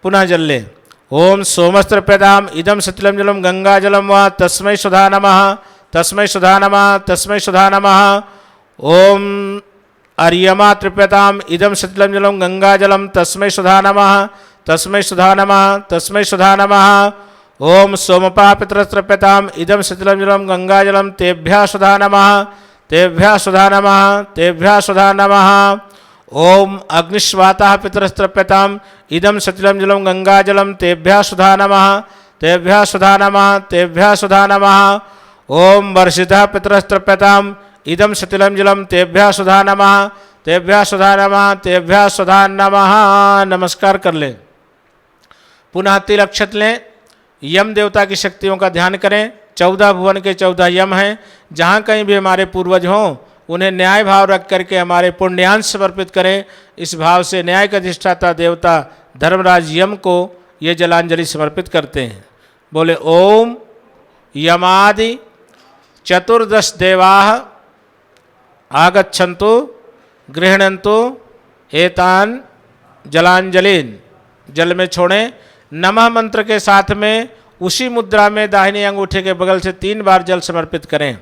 पुनः जल ले। ओम सोमस्तृप्यताम इदम सतिलम जलम गंगा जलम वा तस्मै स्वधा नमः तस्मै स्वधा नमः तस्मै स्वधा नमः। ओम अर्यमा तृप्यताम इदम सतिलम जलम गंगा जलम तस्मै स्वधा नमः तस्मै स्वधा नमः तस्मै स्वधा नमः। ओम सोमपा पितरस्तृप्यताम इदम सतिलम जलम गंगा जलम तेभ्यः स्वधा नमः तेभ्यः स्वधा नमः तेभ्यः स्वधा नमः। ओम अग्निस्वाता पितरस्तृप्यताम इदम सतिलम जलम गंगा जलम तेभ्यः सुधा नमः तेभ्यः सुधा नमः तेभ्यः सुधा नमः। ओम वर्षितः पितरस्तृप्यताम इदम सतिलम जलम तेभ्यः सुधा नमः तेभ्यः सुधा नमः तेभ्यः सुधा नमः। नमस्कार कर लें। पुनः तिल अक्षत लें। यम देवता की शक्तियों का ध्यान करें। 14 भुवन के 14 यम हैं। जहाँ कहीं भी हमारे पूर्वज हों उन्हें न्याय भाव रख करके हमारे पुण्यांश समर्पित करें। इस भाव से न्याय का अधिष्ठाता देवता धर्मराज यम को ये जलांजलि समर्पित करते हैं। बोले ओम यमादि चतुर्दश देवाः आगच्छन्तु गृह्णन्तु एतान जलांजलिन। जल में छोड़ें। नमः मंत्र के साथ में उसी मुद्रा में दाहिने अंगूठे के बगल से 3 बार जल समर्पित करें।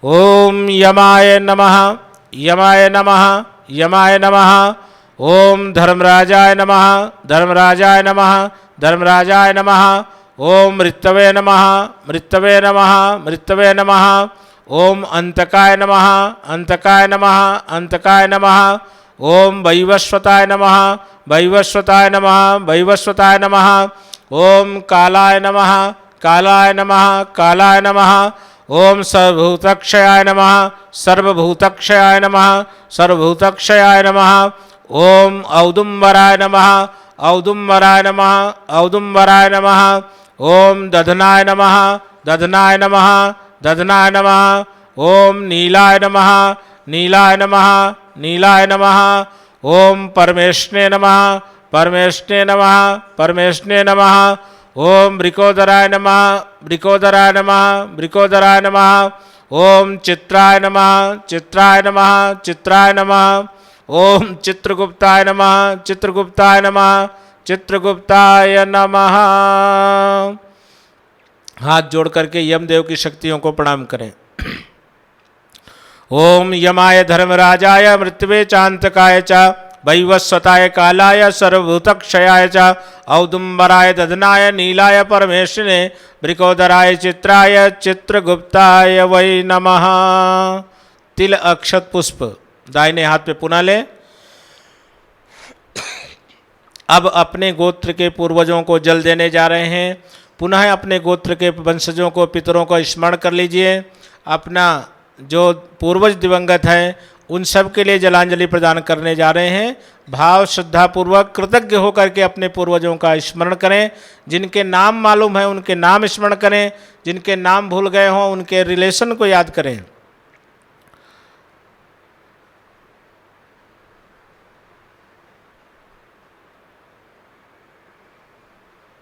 ओम यमाय नमः यमाय नमः यमाय नमः। ओम धर्मराजाय नमः धर्मराजाय नमः धर्मराजाय नमः। ओम मृत्यवे नमः मृत्यवे नमः मृत्यवे नमः। ओम अंतकाय नमः अंतकाय नमः अंतकाय नमः। ओम वैवस्वताय नमः वैवस्वताय नमः वैवस्वताय नमः। ओम कालाय नमः कालाय नमः कालाय नमः। ओम सर्वभूतक्षयाय नमः सर्वभूतक्षयाय नमः सर्वभूतक्षयाय नमः। ओम औदुम्बराय नमः औदुम्बराय नमः औदुम्बराय नमः। ओम दधनाय नमः दधनाय नमः दधनाय नमः। ओम नीलाय नमः नीलाय नमः नीलाय नमः। ओम परमेष्णे नमः परमेष्णे नमः परमेष्णे नमः। ओम वृकोदराय नमः वृकोदराय नमः वृकोदराय नमः। ओम चित्राय नमः चित्राय नमः चित्राय नमः। ओम चित्रगुप्ताय नमः चित्रगुप्ताय नमः चित्रगुप्ताय नमः। हाथ जोड़ करके यमदेव की शक्तियों को प्रणाम करें। ओम यमाय धर्मराजाय मृत्युवे चांतकाय च वैवस्वताय कालाय सर्वभूतक्षयाय च औदुम्बराय दधनाय नीलाय परमेष्णे वृकोदराय चित्राय चित्रगुप्ताय वै नमः। तिल अक्षत पुष्प दाहिने हाथ पे पुनः ले। अब अपने गोत्र के पूर्वजों को जल देने जा रहे हैं। पुनः अपने गोत्र के वंशजों को पितरों को स्मरण कर लीजिए। अपना जो पूर्वज दिवंगत हैं उन सब के लिए जलांजलि प्रदान करने जा रहे हैं। भाव श्रद्धापूर्वक कृतज्ञ होकर के अपने पूर्वजों का स्मरण करें। जिनके नाम मालूम है उनके नाम स्मरण करें। जिनके नाम भूल गए हों उनके रिलेशन को याद करें।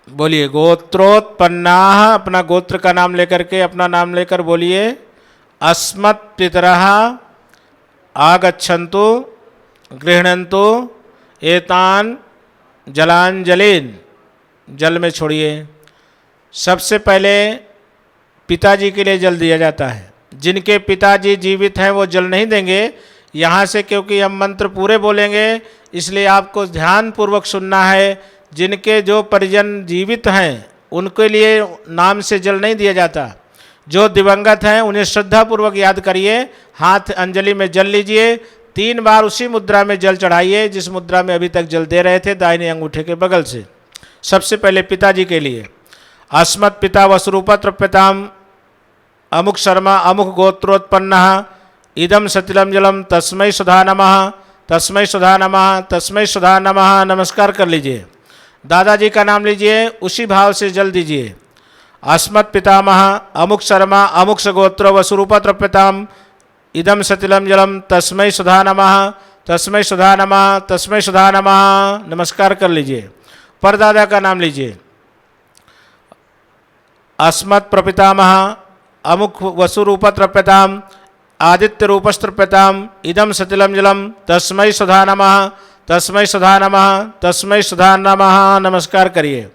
बोलिए गोत्रोत्पन्नाः। अपना गोत्र का नाम लेकर के अपना नाम लेकर बोलिए अस्मत् पितरः आगच्छन्तु गृह्णन्तु एतान जलांजलिन। जल में छोड़िए। सबसे पहले पिताजी के लिए जल दिया जाता है। जिनके पिताजी जीवित हैं वो जल नहीं देंगे यहाँ से, क्योंकि हम मंत्र पूरे बोलेंगे इसलिए आपको ध्यानपूर्वक सुनना है। जिनके जो परिजन जीवित हैं उनके लिए नाम से जल नहीं दिया जाता। जो दिवंगत हैं उन्हें श्रद्धापूर्वक याद करिए। हाथ अंजलि में जल लीजिए। 3 बार उसी मुद्रा में जल चढ़ाइए जिस मुद्रा में अभी तक जल दे रहे थे, दाहिने अंगूठे के बगल से। सबसे पहले पिताजी के लिए अस्मत् पिता वसुरूपत्रप्यताम अमुक शर्मा अमुक गोत्रोत्पन्नः इदम सतिलम जलम तस्मै सुधा नमः तस्मै सुधा नमः तस्मै सुधा नमः। नमस्कार कर लीजिए। दादाजी का नाम लीजिए, उसी भाव से जल दीजिए। अस्मत् पितामह अमुक शर्मा अमुक सगोत्र वसुरूपत्रप्यताम इदम सतिलम जलम तस्मै सुधा नमः तस्मै सुधा नमः तस्मै सुधा नमः। नमस्कार कर लीजिए। परदादा का नाम लीजिए। अस्मत् प्रपितामह अमुक वसुरूपत्रप्यताम आदित्य रूपस्त्रप्यताम इदम सतिलम जलम तस्मै सुधा नमः तस्मै सुधा नमः तस्मै सुधा नमः। नमस्कार करिए।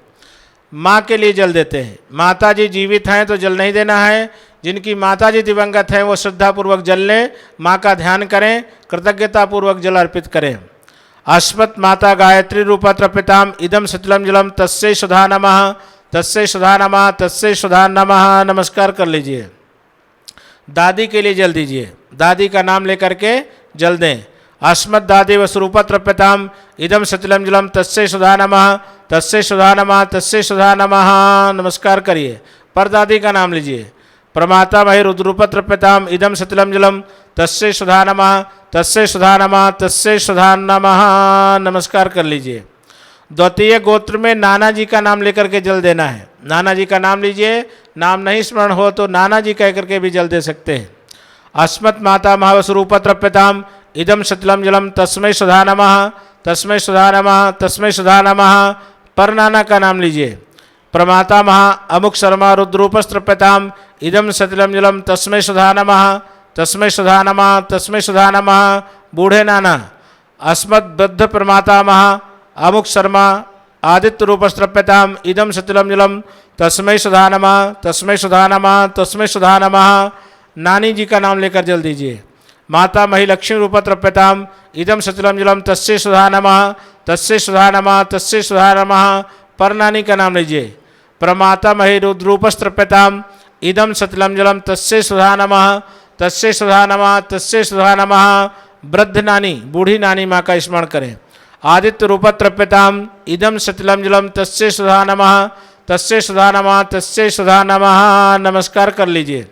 माँ के लिए जल देते हैं। माता जी जीवित हैं तो जल नहीं देना है। जिनकी माता जी दिवंगत हैं वो श्रद्धापूर्वक जल लें। माँ का ध्यान करें, कृतज्ञतापूर्वक जल अर्पित करें। अस्मत् माता गायत्री रूपत्रप्यताम इदम सतिलम जलम तस्यै सुधा नमः तस्यै सुधा नमः तस्यै सुधा नमः। नमस्कार कर लीजिए। दादी के लिए जल दीजिए। दादी का नाम लेकर के जल दें। अस्मद्दादि वसुरूपत्रप्यताम इदम सतिलम जलम तस्यै सुधा नमः, तस्यै सुधा नमः, तस्यै सुधा नमः। नमस्कार करिए। परदादी का नाम लीजिए। प्रमाता महि रुद्रूपत्रप्यताम इदम सतिलम जलम तस्यै सुधा नमः, तस्यै सुधा नमः, तस्यै सुधा नमः। नमस्कार कर लीजिए। द्वितीय गोत्र में नाना जी का नाम लेकर के जल देना है। नाना जी का नाम लीजिए। नाम नहीं स्मरण हो तो नाना जी कह करके भी जल दे सकते हैं। अस्मत् माता महावस्वरूपत्रप्यताम इदम सतिलम जलम तस्मै सुधा नमः, तस्मै सुधा नमः, तस्मै सुधा नमः। पर नाना का नाम लीजिए। प्रमाता महा अमुक शर्मा रुद्रूपस्त्रप्यताम इदम सतिलम जलम तस्मै सुधा नमः, तस्मै सुधा नमः, तस्मै सुधा नमः। बूढ़े नाना अस्मत् बद्ध प्रमाता महा अमुक शर्मा आदित्य रूपस्त्रप्यताम इदम सतिलम जलम तस्मै सुधा नमः, तस्मै सुधा नमः, तस्मै सुधा नमः। नानी जी का नाम लेकर जल दीजिए। माता मही लक्ष्मी रूपत्रप्यताम इदम सतिलम जलम तस्यै सुधा नमः, तस्यै सुधा नमः, तस्यै सुधा नमः। पर नानी का नाम लीजिए। प्रमाता मही रुद्रूपस्त्रप्यताम इदम सतिलम जलम तस्यै सुधा नमः, तस्यै सुधा नमः, तस्यै सुधा नमः। वृद्ध नानी बूढ़ी नानी माँ का स्मरण करें। आदित्य रूपत्रप्यताम इदम सतिलम जलम तस्यै सुधा नमः, तस्यै सुधा नमः, तस्यै सुधा नमः। नमस्कार कर लीजिए।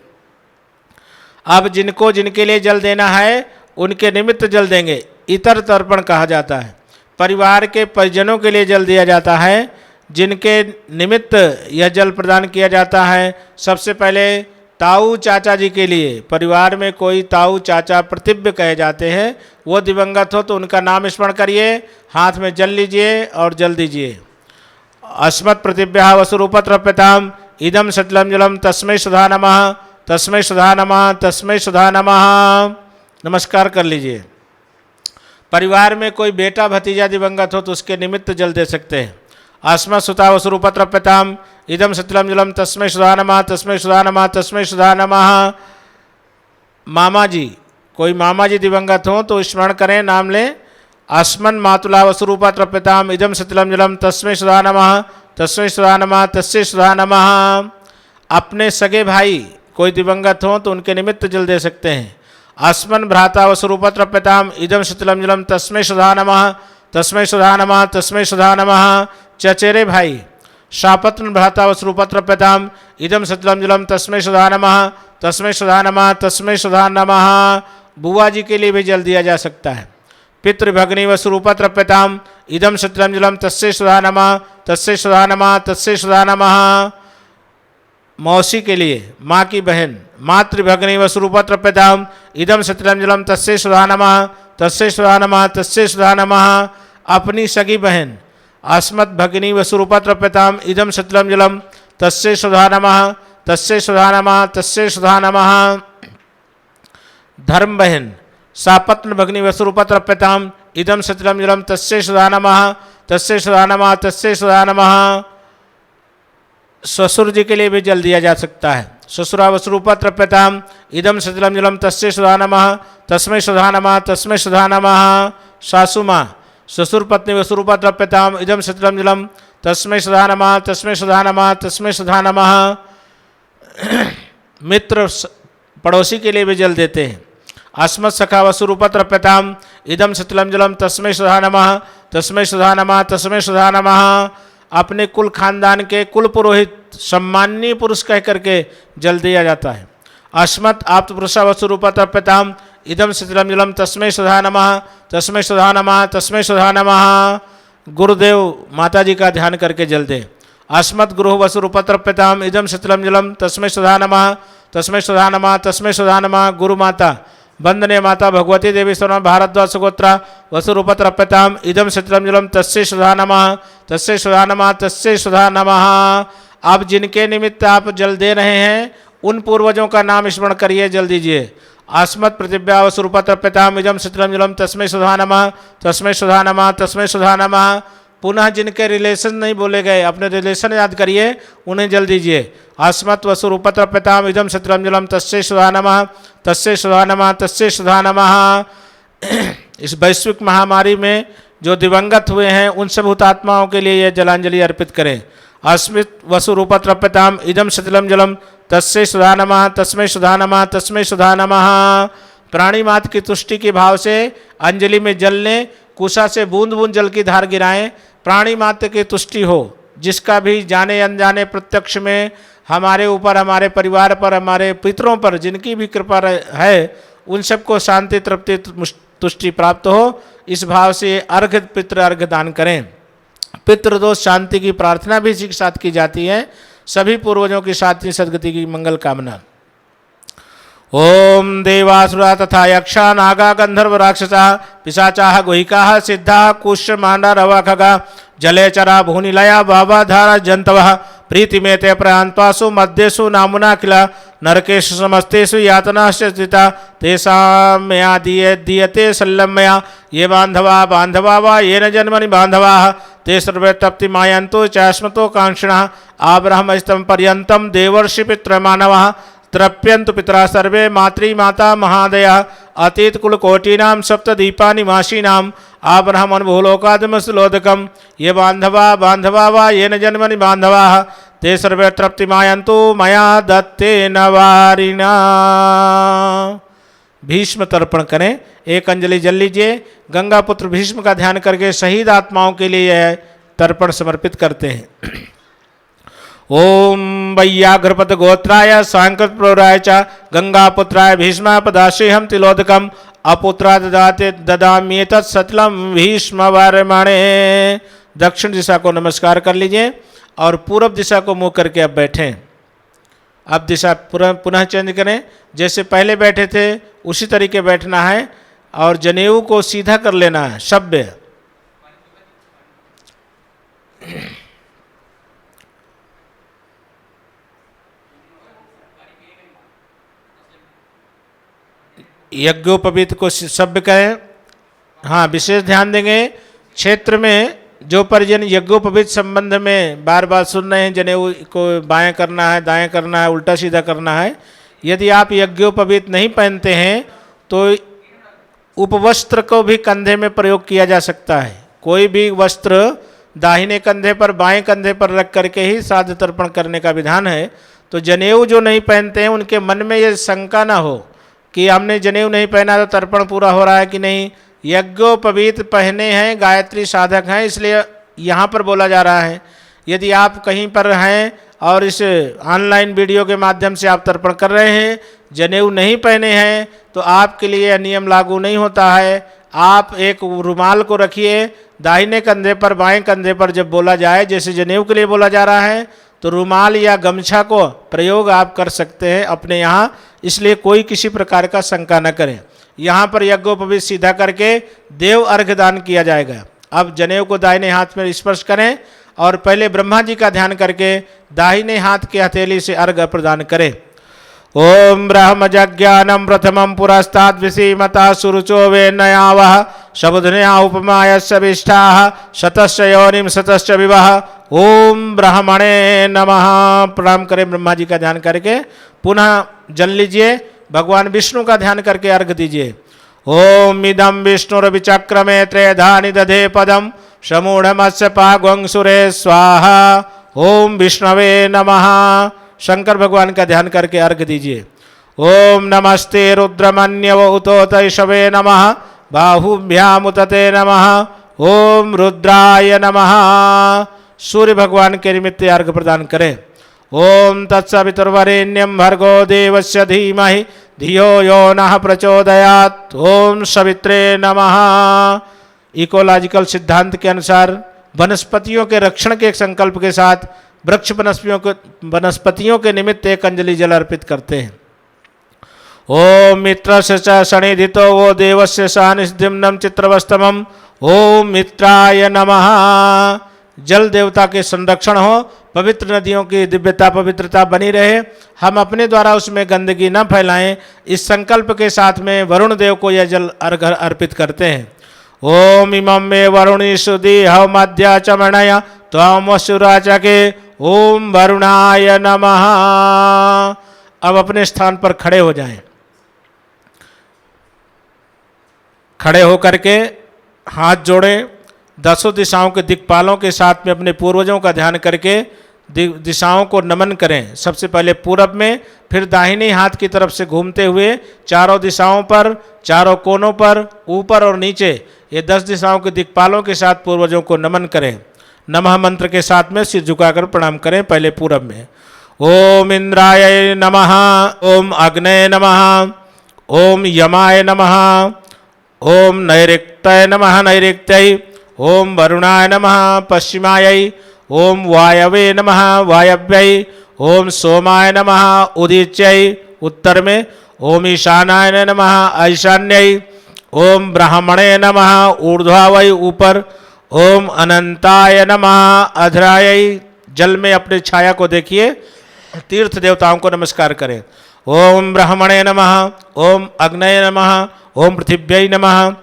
अब जिनको जिनके लिए जल देना है उनके निमित्त जल देंगे। इतर तर्पण कहा जाता है। परिवार के परिजनों के लिए जल दिया जाता है जिनके निमित्त यह जल प्रदान किया जाता है। सबसे पहले ताऊ चाचा जी के लिए। परिवार में कोई ताऊ चाचा प्रतिव्य कहे जाते हैं, वो दिवंगत हो तो उनका नाम स्मरण करिए, हाथ में जल लीजिए और जल दीजिए। अस्मत् प्रतिव्या वसुरूपत्रप्यताम इदम सतिलम जलम तस्मै सुधा नमः, तस्मै सुधा नमः, तस्मै सुधा नमः। नमस्कार कर लीजिए। परिवार में कोई बेटा भतीजा दिवंगत हो तो उसके निमित्त जल दे सकते हैं। अस्मत् सुता वसुरूपत्रप्यताम इदम सतिलम जलम तस्मै सुधा नमः, तस्मै सुधा नमः, तस्मै सुधा नमः। मामा जी, कोई मामा जी दिवंगत हो तो स्मरण करें, नाम लें। अस्मन् मातुला वसुरूपत्रप्यताम इदम सतिलम जलम तस्मै सुधा नमः, तस्मै सुधा नमः, तस्मै सुधा नमः। अपने सगे भाई कोई दिवंगत हो तो उनके निमित्त जल दे सकते हैं। अस्मन् भ्राता वसुरूपत्रप्यताम इदम सतिलम जलम तस्मै सुधा नमः, तस्मै सुधा नमः, तस्मै सुधा नमः। चचेरे भाई शापत्र भ्राता वसुरूपत्रप्यताम इदम सतिलम जलम तस्मै सुधा नमः, तस्मै सुधा नमः, तस्मै सुधा नमः। बुआ जी के लिए भी जल दिया जा सकता है। पितृभग्नि वसुरूपत्रप्यताम इदम सतिलम जलम तस्यै सुधा नमः, तस्यै सुधा नमः, तस्यै सुधा नमः। मौसी के लिए, माँ की बहन मातृभग्नि वसुरूपत्रप्यताम इदम सतिलम जलम तस्यै सुधा नमः, तस्यै सुधा नमः, तस्यै सुधा नमः। अपनी सगी बहन अस्मत् भगिनी वसुरूपत्रप्यताम इदम सतिलम जलम तस्यै सुधा नमः, तस्यै सुधा नमः, तस्यै सुधा नमः। धर्म बहन सापत्न भगिनी वसुरूपत्रप्यताम इदम सतिलम जलम तस्यै सुधा नमः, तस्यै सुधा नमः, तस्यै सुधा नमः। ससुर जी के लिए भी जल दिया जा सकता है। ससुरा वसुरूपत्रप्यताम इदम सतिलम जलम तस्यै सुधा नमः, तस्मै सुधा नमः, तस्मै सुधा नमः। सासू माँ ससुर पत्नी वसुरूपत्रप्यताम इदम सतिलम जलम तस्मै सुधा नमः, तस्मै सुधा नमः, तस्मै सुधा नमः। मित्र पड़ोसी के लिए भी जल देते हैं। अस्मत् सखा वसुरूपत्रप्यताम इदम सतिलम जलम तस्मै सुधा नमः, तस्मै सुधा नमः, तस्मै सुधा नमः। अपने कुल खानदान के कुल पुरोहित सम्माननीय पुरुष कह करके जल दिया जाता है। अस्मत् आप्त पुरुषा वसुरूपत्रप्यताम इदम सतिलम जलम तस्मै सुधा नमः, तस्मै सुधा नमः, तस्मै सुधा नमः। गुरुदेव माता जी का ध्यान करके जल दें। अस्मत् गुरु वसुरूपत्रप्यताम इदम सतिलम जलम तस्मै सुधा नमः, तस्मै सुधा नमः, तस्मै सुधा नमः। गुरु माता वंदनीय माता भगवती देवी स्वर्ण भारद्वाज सुगोत्रा वसुरूपत्रप्यताम इदम सतिलम जलम तस्यै सुधा नमः, तस्यै सुधा नमः, तस्यै सुधा नमः। आप जिनके निमित्त आप जल दे रहे हैं उन पूर्वजों का नाम स्मरण करिए, जल दीजिए। अस्मत् प्रतिव्या वसुरूपत्रप्यताम इदम सतिलम जलम तस्मै सुधा नमः, तस्मै सुधा नमः, तस्मै सुधा नमः। पुनः जिनके रिलेशन नहीं बोले गए अपने रिलेशन याद करिए, उन्हें जल दीजिए। अस्मत् वसुरूपत्रप्यताम इदम सतिलम जलम तस्यै सुधा नमः, तस्यै सुधा नमः, तस्यै सुधा नमः। इस वैश्विक महामारी में जो दिवंगत हुए हैं उन सब हुतात्माओं के लिए यह जलांजलि अर्पित करें। अस्मत् वसुरूपत्रप्यताम इदम सतिलम जलम तस्यै सुधा नमः, तस्मै सुधा नमः, तस्मै सुधा नमः। प्राणी मात्र की तुष्टि के भाव से अंजलि में जल लें, कुशा से बूंद बूंद जल की धार गिराएं, प्राणी मात्र की तुष्टि हो। जिसका भी जाने अनजाने प्रत्यक्ष में हमारे ऊपर, हमारे परिवार पर, हमारे पितरों पर जिनकी भी कृपा है, उन सबको शांति, तृप्ति, तुष्टि प्राप्त हो, इस भाव से अर्घ, पितृ अर्घ दान करें। पितृदोष शांति की प्रार्थना भी इसी के साथ की जाती है। सभी पूर्वजों की सातवीं सदगति की मंगल कामना। ओम देवासुरा तथा यक्षा नागा गंधर्व राक्षसा पिशाचा गुहिका सिद्धा कुश मांडा रवा खगा जलेचरा भूनिलया बाबा धारा जंतव प्रीति में ते प्रयांत्वासु मध्यसु नामुना किला नरकेशु समस्तेषु यातनाश्च स्थिता तेषां मया दीयते शल्यमया ये बांधवा वा ये न जन्मनि बांधवा ते सर्वे तप्ति मायन्तो चास्मतो कांक्षिणः आब्रह्मस्तम पर्यन्तं देवर्षि पितृमानवः तृप्यन्तु पितरा सर्वे मातृ माता महादया अतीत कुल कोटीनां सप्तदीपानि मासीनाम् आब्रह्मन् भूलोकादिमसुलोदकं ये बांधवा वा ये न जन्मनि बांधवाः ते सर्वे तृप्तिमायन्तु मया दत्ते नवारिणा। भीष्म तर्पण करें। एक अंजलि जल लीजिए। गंगा पुत्र भीष्म का ध्यान करके शहीद आत्माओं के लिए यह तर्पण समर्पित करते हैं। ओम वैयाघ्रपद गोत्राय सांकृत प्रोराय च गंगापुत्राय भीष्माय पदाश्रीहं तिलोदकम अपुत्रा ददाते ददाम्येतत् सतलम भीष्म वर्मणे। दक्षिण दिशा को नमस्कार कर लीजिए और पूर्व दिशा को मुंह करके अब बैठें। अब दिशा पुनः चेंज करें। जैसे पहले बैठे थे उसी तरीके बैठना है और जनेऊ को सीधा कर लेना है। सभ्य यज्ञोपवीत को सभ्य करें। हाँ, विशेष ध्यान देंगे। क्षेत्र में जो परिजन यज्ञोपवीत संबंध में बार बार सुन रहे हैं, जनेऊ को बाएं करना है, दाएं करना है, उल्टा सीधा करना है, यदि आप यज्ञोपवीत नहीं पहनते हैं तो उपवस्त्र को भी कंधे में प्रयोग किया जा सकता है। कोई भी वस्त्र दाहिने कंधे पर, बाएं कंधे पर रख करके ही श्राद्ध तर्पण करने का विधान है। तो जनेऊ जो नहीं पहनते हैं उनके मन में ये शंका ना हो कि हमने जनेऊ नहीं पहना तो तर्पण पूरा हो रहा है कि नहीं। यज्ञोपवीत पहने हैं, गायत्री साधक हैं, इसलिए यहाँ पर बोला जा रहा है। यदि आप कहीं पर हैं और इस ऑनलाइन वीडियो के माध्यम से आप तर्पण कर रहे हैं, जनेऊ नहीं पहने हैं, तो आपके लिए यह नियम लागू नहीं होता है। आप एक रुमाल को रखिए दाहिने कंधे पर, बाएं कंधे पर जब बोला जाए, जैसे जनेऊ के लिए बोला जा रहा है, तो रुमाल या गमछा को प्रयोग आप कर सकते हैं अपने यहाँ। इसलिए कोई किसी प्रकार का शंका न करें। यहाँ पर यज्ञोपवीत सीधा करके देव अर्घ दान किया जाएगा। अब जनेऊ को दाहिने हाथ में स्पर्श करें और पहले ब्रह्मा जी का ध्यान करके दाहिने हाथ के हथेली से अर्घ प्रदान करें। ओम ब्रह्मज्ञानम प्रथमं पुरस्ताद् विसीमता सुरुचो वे नयावः शबुधनया उपमाय सविष्ठाः शतश्च योनिम शतश्च विवाह। ओम ब्रह्मणे नमः। प्रणाम करें ब्रह्मा जी का ध्यान करके। पुनः जल लीजिए। भगवान विष्णु का ध्यान करके अर्घ दीजिए। ओम इदं विष्णुरविचक्रमे त्रेधानि दधे पदम समूढ़मस्य पाग्वंसुरे स्वाहा। ओम विष्णवे नमः। शंकर भगवान का ध्यान करके अर्घ दीजिए। ओम नमस्ते रुद्रमन्यव उतोतैषवे नमः बाहुभ्यामुतते नमः। ओम रुद्राय नमः। सूर्य भगवान के निमित्त अर्घ प्रदान करें। ओम तत्सवितुर्वरेण्यं भर्गो देवस्य धीमहि धियो यो नः प्रचोदयात्। ओम सवित्रे नमः। इकोलॉजिकल सिद्धांत के अनुसार वनस्पतियों के रक्षण के संकल्प के साथ वृक्ष वनस्पतियों के निमित्त एक अंजलि जल अर्पित करते हैं। ओम मित्रस्य च सनिधितो वो देवस्य सानिध्यं चित्रवस्तमम्। ओम मित्राय नमः। जल देवता के संरक्षण हो, पवित्र नदियों की दिव्यता पवित्रता बनी रहे, हम अपने द्वारा उसमें गंदगी न फैलाएं, इस संकल्प के साथ में वरुण देव को यह जल अर्घ अर्पित करते हैं। ओम इमं मे वरुणी सुदी हवमध्य च मणय त्वमसुराचके। ओम वरुणाय नमः। अब अपने स्थान पर खड़े हो जाएं। खड़े होकर के हाथ जोड़ें। दसों दिशाओं के दिक्पालों के साथ में अपने पूर्वजों का ध्यान करके दिशाओं को नमन करें। सबसे पहले पूरब में, फिर दाहिने हाथ की तरफ से घूमते हुए चारों दिशाओं पर, चारों कोनों पर, ऊपर और नीचे, ये 10 दिशाओं के दिक्पालों के साथ पूर्वजों को नमन करें। नमः मंत्र के साथ में सिर झुकाकर प्रणाम करें। पहले पूरब में ओम इंद्राय नमः, ओम अग्नये नमः, ओम यमाय नमः, ओम नैऋत्याय नमः नैऋत्यै, ओम वरुणाय नमः पश्चिमायै, ओम वायवे नमः वायव्यै, ओम सोमाय नमः उदीच्यै उत्तर में, ओम ईशानाय नमः ईशान्यै, ओम ब्राह्मणे नमः ऊर्ध्वावै ऊपर, ओम अनंताय नमः अधरायै। जल में अपने छाया को देखिए, तीर्थ देवताओं को नमस्कार करें। ओम ब्राह्मणे नमः, ओम अग्नये नमः, ओम पृथिव्यै नमः,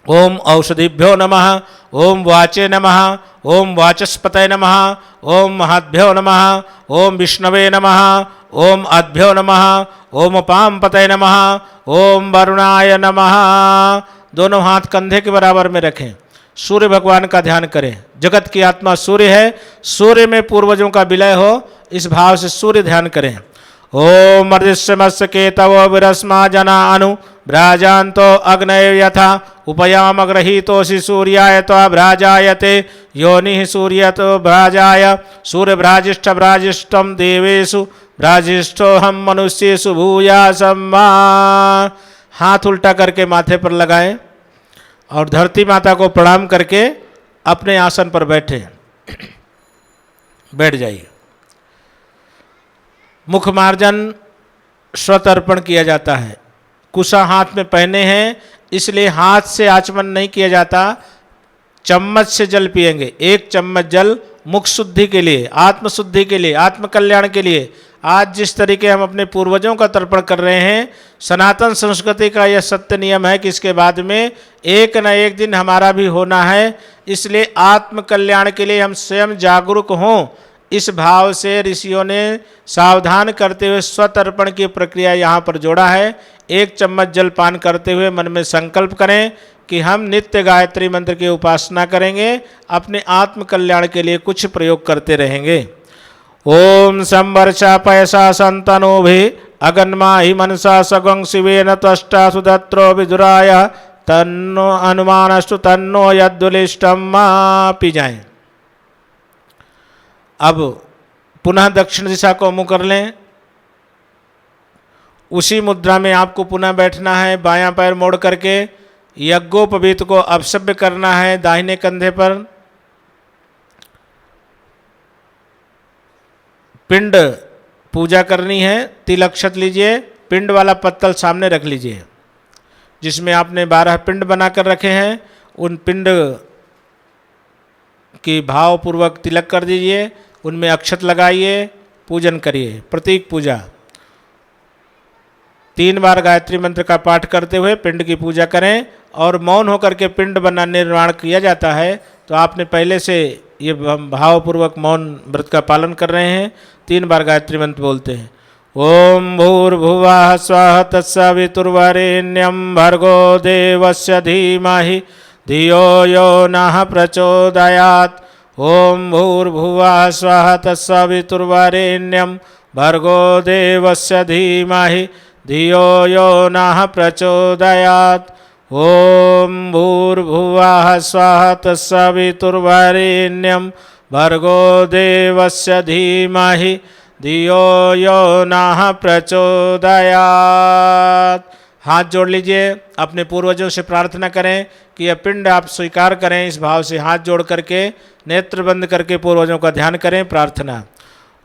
ओम औषधिभ्यो नमः, ओम वाचे नमः, ओम वाचस्पतये नमः, ओम महाभ्यो नमः, ओम विष्णवे नमः, ओम अद्भ्यो नमः, ओम पामपतये नमः, ओम वरुणाय नमः। दोनों हाथ कंधे के बराबर में रखें। सूर्य भगवान का ध्यान करें। जगत की आत्मा सूर्य है, सूर्य में पूर्वजों का विलय हो, इस भाव से सूर्य ध्यान करें। ओम मर्दिष्यमस्य केतव विरस्मा जना अनु भ्राजान्तो अग्नये यथा उपयाम गृहीतोषि सूर्याय त्वा भ्राजायते योनिः सूर्यतो भ्राजाय सूर्यभ्राजिष्ठ भ्राजिष्ठम देवेषु भ्राजिष्ठोऽहं मनुष्येषु भूयासम्। हाथ उल्टा करके माथे पर लगाएं और धरती माता को प्रणाम करके अपने आसन पर बैठे बैठ जाइए। मुख मार्जन स्वतर्पण किया जाता है। कुशा हाथ में पहने हैं, इसलिए हाथ से आचमन नहीं किया जाता, चम्मच से जल पिएंगे। 1 चम्मच जल मुख शुद्धि के लिए, आत्म शुद्धि के लिए, आत्म कल्याण के लिए। आज जिस तरीके हम अपने पूर्वजों का तर्पण कर रहे हैं, सनातन संस्कृति का यह सत्य नियम है कि इसके बाद में एक न एक दिन हमारा भी होना है। इसलिए आत्म कल्याण के लिए हम स्वयं जागरूक हों, इस भाव से ऋषियों ने सावधान करते हुए स्वतर्पण की प्रक्रिया यहाँ पर जोड़ा है। 1 चम्मच जल पान करते हुए मन में संकल्प करें कि हम नित्य गायत्री मंत्र की उपासना करेंगे, अपने आत्म कल्याण के लिए कुछ प्रयोग करते रहेंगे। ओम संवर्षा पैसा संतनोभि अगन्मा हि मनसा सगं शिवेन त्वष्टा सुदत्रो विदुराय तन्नो अनुमानस्तु तन्नो यद्दुलिष्टम। पी जाएं। अब पुनः दक्षिण दिशा को मुँह कर लें। उसी मुद्रा में आपको पुनः बैठना है, बायां पैर मोड़ करके यज्ञोपवीत को अपसभ्य करना है दाहिने कंधे पर। पिंड पूजा करनी है, तिल अक्षत लीजिए, पिंड वाला पत्तल सामने रख लीजिए जिसमें आपने 12 पिंड बनाकर रखे हैं। उन पिंड की भावपूर्वक तिलक कर दीजिए, उनमें अक्षत लगाइए, पूजन करिए। प्रतीक पूजा 3 बार गायत्री मंत्र का पाठ करते हुए पिंड की पूजा करें और मौन होकर के पिंड बना निर्माण किया जाता है। तो आपने पहले से ये भावपूर्वक मौन व्रत का पालन कर रहे हैं। 3 बार गायत्री मंत्र बोलते हैं। ओम भूर्भुवः स्वः तत्सवितुर्वरेण्यं भर्गो देवस्य धीमहि धियो यो नः प्रचोदयात्। ओम भूर्भुवः स्वः तत्सवितुर्वरेण्यं भर्गो देवस्य धीमहि धियो यो नः प्रचोदयात्। ओम भूर्भुवः स्वः तत्सवितुर्वरेण्यं भर्गो देवस्य धीमहि धियो यो नः प्रचोदयात्। हाथ जोड़ लीजिए, अपने पूर्वजों से प्रार्थना करें कि यह पिंड आप स्वीकार करें। इस भाव से हाथ जोड़ करके नेत्र बंद करके पूर्वजों का ध्यान करें। प्रार्थना।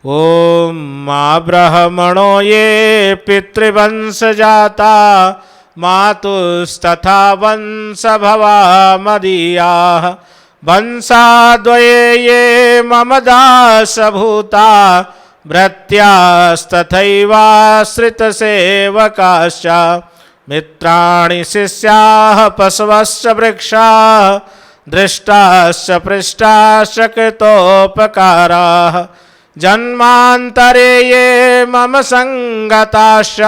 ओम माँ ब्राह्मणो ये पितृवंश जाता मातुस्तथा वंशभवा मदीयाः वंशाद्वये ये मम दासभूता भृत्यास्तथैवाश्रितसेवकाश्च मित्राणि शिष्याः पशवश्च वृक्षाः दृष्टाश्च पृष्टाश्च कृतोपकाराः जन्मान्तरे ये मम संगताश्च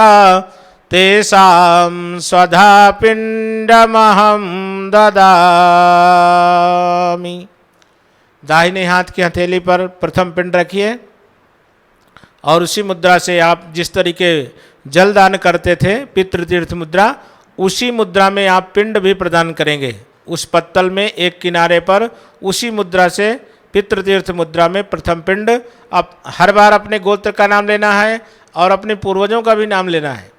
तेषां स्वधा पिण्डमहं ददामि। दाहिने हाथ की हथेली पर प्रथम पिंड रखिए और उसी मुद्रा से आप जिस तरीके जल दान करते थे पितृतीर्थ मुद्रा, उसी मुद्रा में आप पिंड भी प्रदान करेंगे। उस पत्तल में एक किनारे पर उसी मुद्रा से पितृतीर्थ मुद्रा में प्रथम पिंड। अब हर बार अपने गोत्र का नाम लेना है और अपने पूर्वजों का भी नाम लेना है।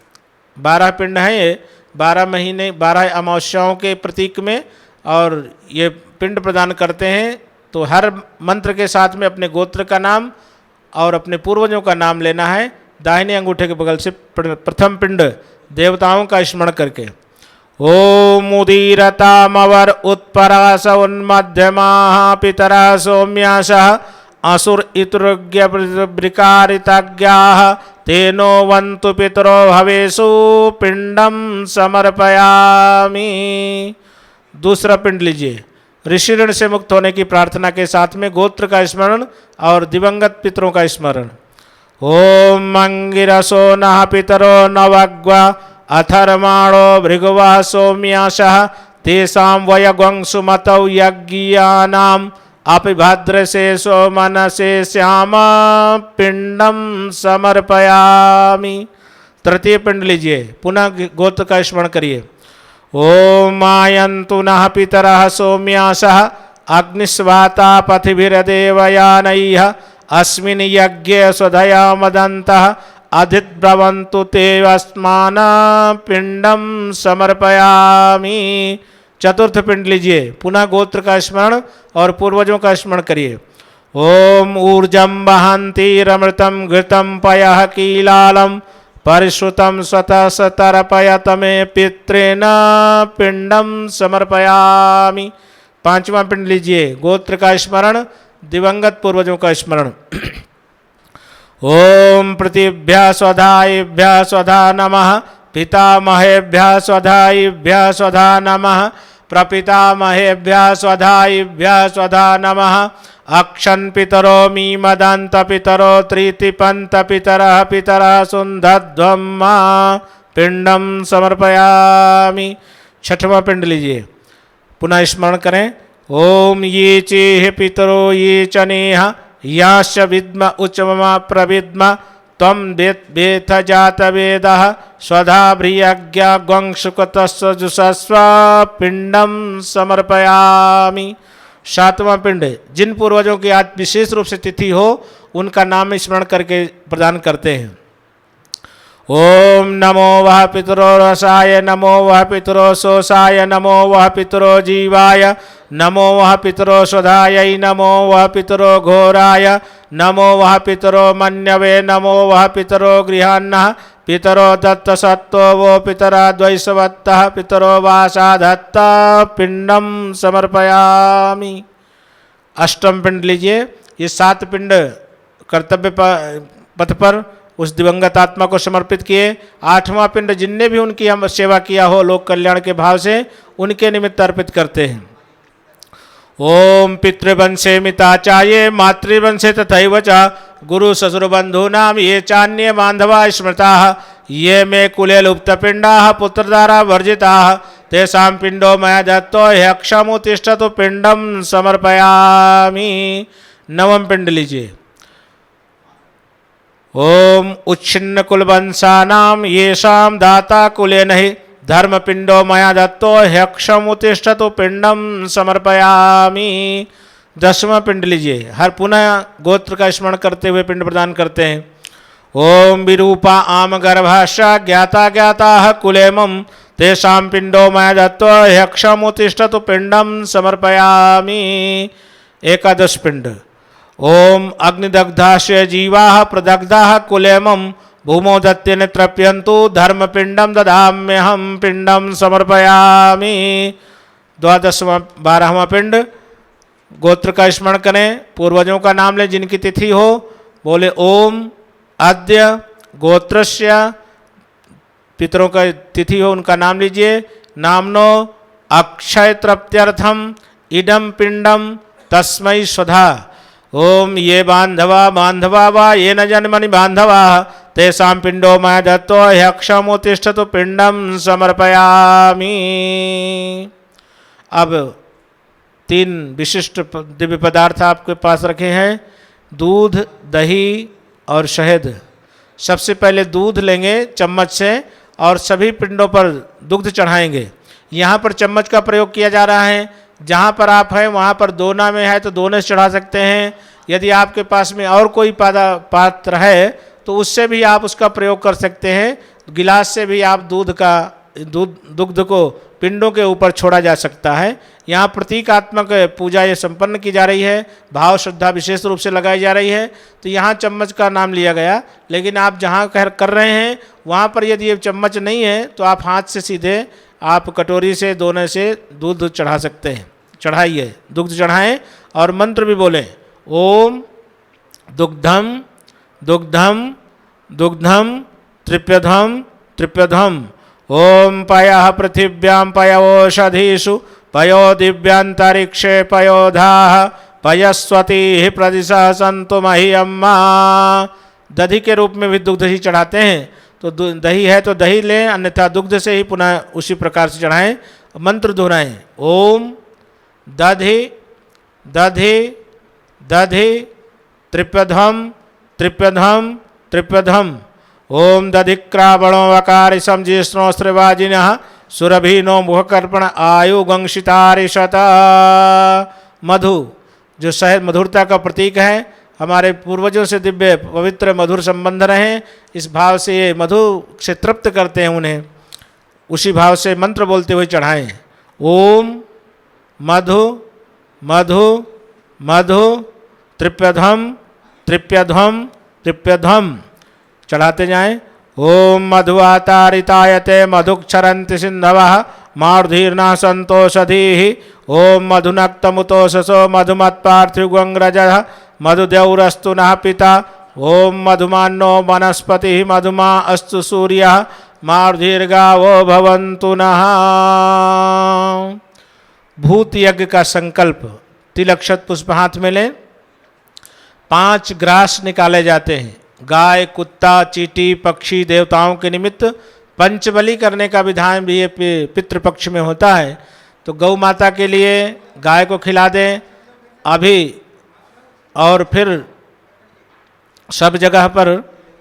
12 पिंड हैं ये, 12 महीने 12 अमावस्याओं के प्रतीक में, और ये पिंड प्रदान करते हैं। तो हर मंत्र के साथ में अपने गोत्र का नाम और अपने पूर्वजों का नाम लेना है। दाहिने अंगूठे के बगल से प्रथम पिंड देवताओं का स्मरण करके ओम उदीरतामवर उत्परास उन्मध्यमाः पितरा सौम्यासः असुर इतुर्ग्य वृकारिताज्ञाः तेनो वन्तु पितरो भवेषु पिंडम समर्पयामि। दूसरा पिंड लीजिए। ऋषि ऋण से मुक्त होने की प्रार्थना के साथ में गोत्र का स्मरण और दिवंगत पितरों का स्मरण। ओम अंगिरसो नः पितरो नवग्वा अथर्माणो भृगवः सौम्यासः तेषां वयगंसुमतौ यज्ञानाम् अपिभद्रशेषो मनसे श्याम पिंडम समर्पयामि। तृतीय पिंड लीजिए। पुनः गोत्र का स्मरण करिए। ओम आयन्तु नः पितरः सौम्यासः अग्निस्वाता पथिभिर्देवयानैः अस्मिन् यज्ञे स्वधया मदन्तः अधिब्रवन्तु ते अस्मान् पिंडम समर्पयामि। चतुर्थ पिंड लीजिए। पुनः गोत्र का स्मरण और पूर्वजों का स्मरण करिए। ओम ऊर्जं वहन्तीरमृतं घृतं पयः कीलालं परिश्रुतं स्वतः सतर्पयत मे पितॄन् पिंडम समर्पयामि। पांचवा पिंड लीजिए। गोत्र का स्मरण, दिवंगत पूर्वजों का स्मरण। ओम पृथिव्यः स्वधायिभ्यः स्वधा नमः पितामहेभ्यः स्वधायिभ्यः स्वधा नमः प्रपितामहेभ्यः स्वधायिभ्यः स्वधा नमः अक्षन् पितरो मीमदन्त पितरो त्रितिपन्त पितरः पितरः सुन्धध्वं पिंडम समर्पयामि। छठवां पिंड लीजिए। पुनः स्मरण करें। ओम ये चेह पितरो ये च नेह याश्च विद्म उच्चममा प्रविद्म त्वं वेत्थ जात वेदः स्वधा भ्रियज्ञा ग्वंशुकतस्व जुषस्व पिंडम समर्पयामि। सातवां पिंड जिन पूर्वजों की आज विशेष रूप से तिथि हो उनका नाम स्मरण करके प्रदान करते हैं। ओम नमो वः पितरो रसाय नमो वः पितरो शोषाय नमो वः पितरो जीवाय नमो वः पितरो स्वधायै नमो वः पितरो घोराय नमो वः पितरो मन्यवे नमो वः पितरो गृहान्नः पितरो दत्तसत्तो वो पितरा द्वैषवत्तः पितरो वासाधत्ता पिंडम समर्पयामि। अष्टम पिंड लीजिए। ये 7 पिंड कर्तव्य पथ पर उस दिवंगत आत्मा को समर्पित किए। 8वां पिंड जिनने भी उनकी हम सेवा किया हो लोक कल्याण के भाव से उनके निमित्त अर्पित करते हैं। ओम पितृवंशे मिताचाये मातृवंशे तथैव च गुरु ससुर बंधूनाम ये चान्ये बांधवा स्मृताः ये मे कुले लुप्तपिंडाः पुत्रदारा वर्जिताः तेषां पिंडो मया दत्तो ह्यक्षमुतिष्ठतु पिंडम समर्पयामि। नवम पिंड लीजिए। ओम उच्छिन्न कुलवंशानाम येषां दाता कुले नहि धर्मपिंडो मया दत्तो ह्यक्षमुतिष्ठतु पिंडम समर्पयामि। 10वां पिंड लीजिए। हर पुनः गोत्र का स्मरण करते हुए पिंड प्रदान करते हैं। ओम विरूपा आम गर्भाश्च ज्ञाता ज्ञाताः कुलेमं तेषां पिंडो मया दत्तो ह्यक्षमुतिष्ठतु पिंडम समर्पयामि। 11 पिंड। ओम अग्निदग्धाश्च जीवाः प्रदग्धाः कुलेमं भूमो दत्तेन तृप्यन्तु धर्मपिंडम ददाम्यहं पिंडम समर्पयामि। 12वां पिंड। गोत्र का स्मरण करें, पूर्वजों का नाम लें जिनकी तिथि हो। बोले ओम अद्य गोत्रस्य, पितरों का तिथि हो उनका नाम लीजिए। नामनो अक्षय तृप्त्यर्थम इदम पिंडम तस्मै स्वधा। ओम ये बांधवा बांधवा वा ये न जन्मनि बांधवा तेषां पिंडो मया दत्तो ह्यक्षमुतिष्ठतु पिंडम समर्पयामि। अब 3 विशिष्ट दिव्य पदार्थ आपके पास रखे हैं, दूध, दही और शहद। सबसे पहले दूध लेंगे चम्मच से और सभी पिंडों पर दुग्ध चढ़ाएंगे। यहाँ पर चम्मच का प्रयोग किया जा रहा है। जहाँ पर आप हैं वहाँ पर दोना में है तो दोने से चढ़ा सकते हैं। यदि आपके पास में और कोई पात्र है तो उससे भी आप उसका प्रयोग कर सकते हैं। गिलास से भी आप दुग्ध को पिंडों के ऊपर छोड़ा जा सकता है। यहाँ प्रतीकात्मक पूजा ये संपन्न की जा रही है, भाव श्रद्धा विशेष रूप से लगाई जा रही है। तो यहाँ चम्मच का नाम लिया गया, लेकिन आप जहाँ कर रहे हैं वहाँ पर यदि ये चम्मच नहीं है तो आप हाथ से सीधे आप कटोरी से दोने से दूध चढ़ा सकते हैं। चढ़ाइए, दुग्ध चढ़ाएं और मंत्र भी बोलें, ओम दुग्धम दुग्धम दुग्धम तृप्यधम तृप्यधम। ओम पयः पृथिव्यां पयोषधीषु पयो दिव्यांतरिक्षे पयोधाः पयस्वती प्रदिशः सन्तु मह्यम्मा। दधि के रूप में भी दुग्ध ही चढ़ाते हैं। तो दही है तो दही लें, अन्यथा दुग्ध से ही पुनः उसी प्रकार से चढ़ाएं। मंत्र दोहराएं, ओम दधि दधि दधि तृप्यधम तृप्यधम तृप्यधम। ओम दधिक्रावणो वकारिशं जिष्णो स्त्रिवाजिनः सुरभिनो मुखकर्पण आयुगंशितारिशत। मधु जो शहद मधुरता का प्रतीक है, हमारे पूर्वजों से दिव्य पवित्र मधुर संबंध रहे, इस भाव से ये मधु से तृप्त करते हैं उन्हें। उसी भाव से मंत्र बोलते हुए चढ़ाएं, ओम मधु मधु मधु तृप्यधम तृप्यधम तृप्यधम। चढ़ाते जाएं। ओम मधुवातारितायते मधुक्षरन्ति सिन्धवः मारुधीर्ना संतोषधीः। ओम मधुनक्तमुतोषसो मधुमत्पार्थिवंग्रजः मधुदेवरस्तु नः पिता। ओम मधुमान्नो वनस्पतिः मधुमा अस्तु सूर्यः मारुधीर्गावो भवन्तु नः। भूत यज्ञ का संकल्प। तिलक शत पुष्प हाथ में लें। 5 ग्रास निकाले जाते हैं। गाय, कुत्ता, चींटी, पक्षी देवताओं के निमित्त पंचबली करने का विधान भी ये पितृपक्ष में होता है। तो गौ माता के लिए गाय को खिला दें अभी, और फिर सब जगह पर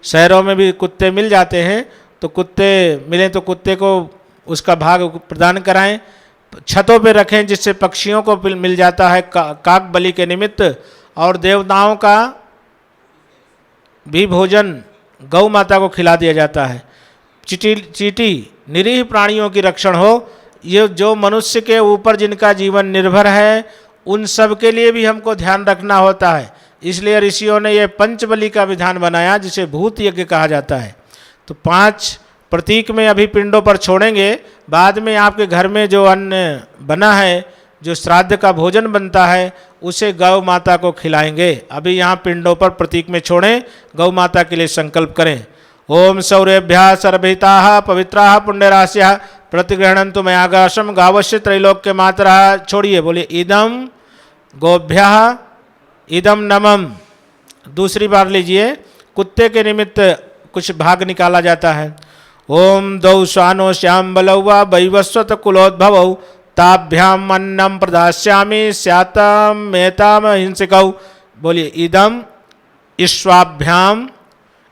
शहरों में भी कुत्ते मिल जाते हैं, तो कुत्ते मिलें तो कुत्ते को उसका भाग प्रदान कराएं। छतों पे रखें जिससे पक्षियों को मिल जाता है काक बलि के निमित्त। और देवताओं का भी भोजन गौ माता को खिला दिया जाता है। चींटी निरीह प्राणियों की रक्षण हो, ये जो मनुष्य के ऊपर जिनका जीवन निर्भर है उन सब के लिए भी हमको ध्यान रखना होता है। इसलिए ऋषियों ने ये पंचबली का विधान बनाया जिसे भूत यज्ञ कहा जाता है। तो 5 प्रतीक में अभी पिंडों पर छोड़ेंगे। बाद में आपके घर में जो अन्न बना है, जो श्राद्ध का भोजन बनता है, उसे गौ माता को खिलाएंगे। अभी यहाँ पिंडों पर प्रतीक में छोड़ें, गौ माता के लिए संकल्प करें। ओम सौरेभ्यः सर्वहिताः पवित्राः पुण्यराशयः प्रतिगृह्णन्तु मयागाशम गावश्य त्रैलोक्य मातरः। छोड़िए, बोलिए इदम गोभ्यः इदम नमम। दूसरी बार लीजिए। कुत्ते के निमित्त कुछ भाग निकाला जाता है। ओम दौ स्वानो श्याम बलौवा वैवस्वत कुलोद्भवौ ताभ्याम अन्नम प्रदास्यामि स्यातम मेताम हिंसिकौ। बोलिए इदम ईश्वाभ्याम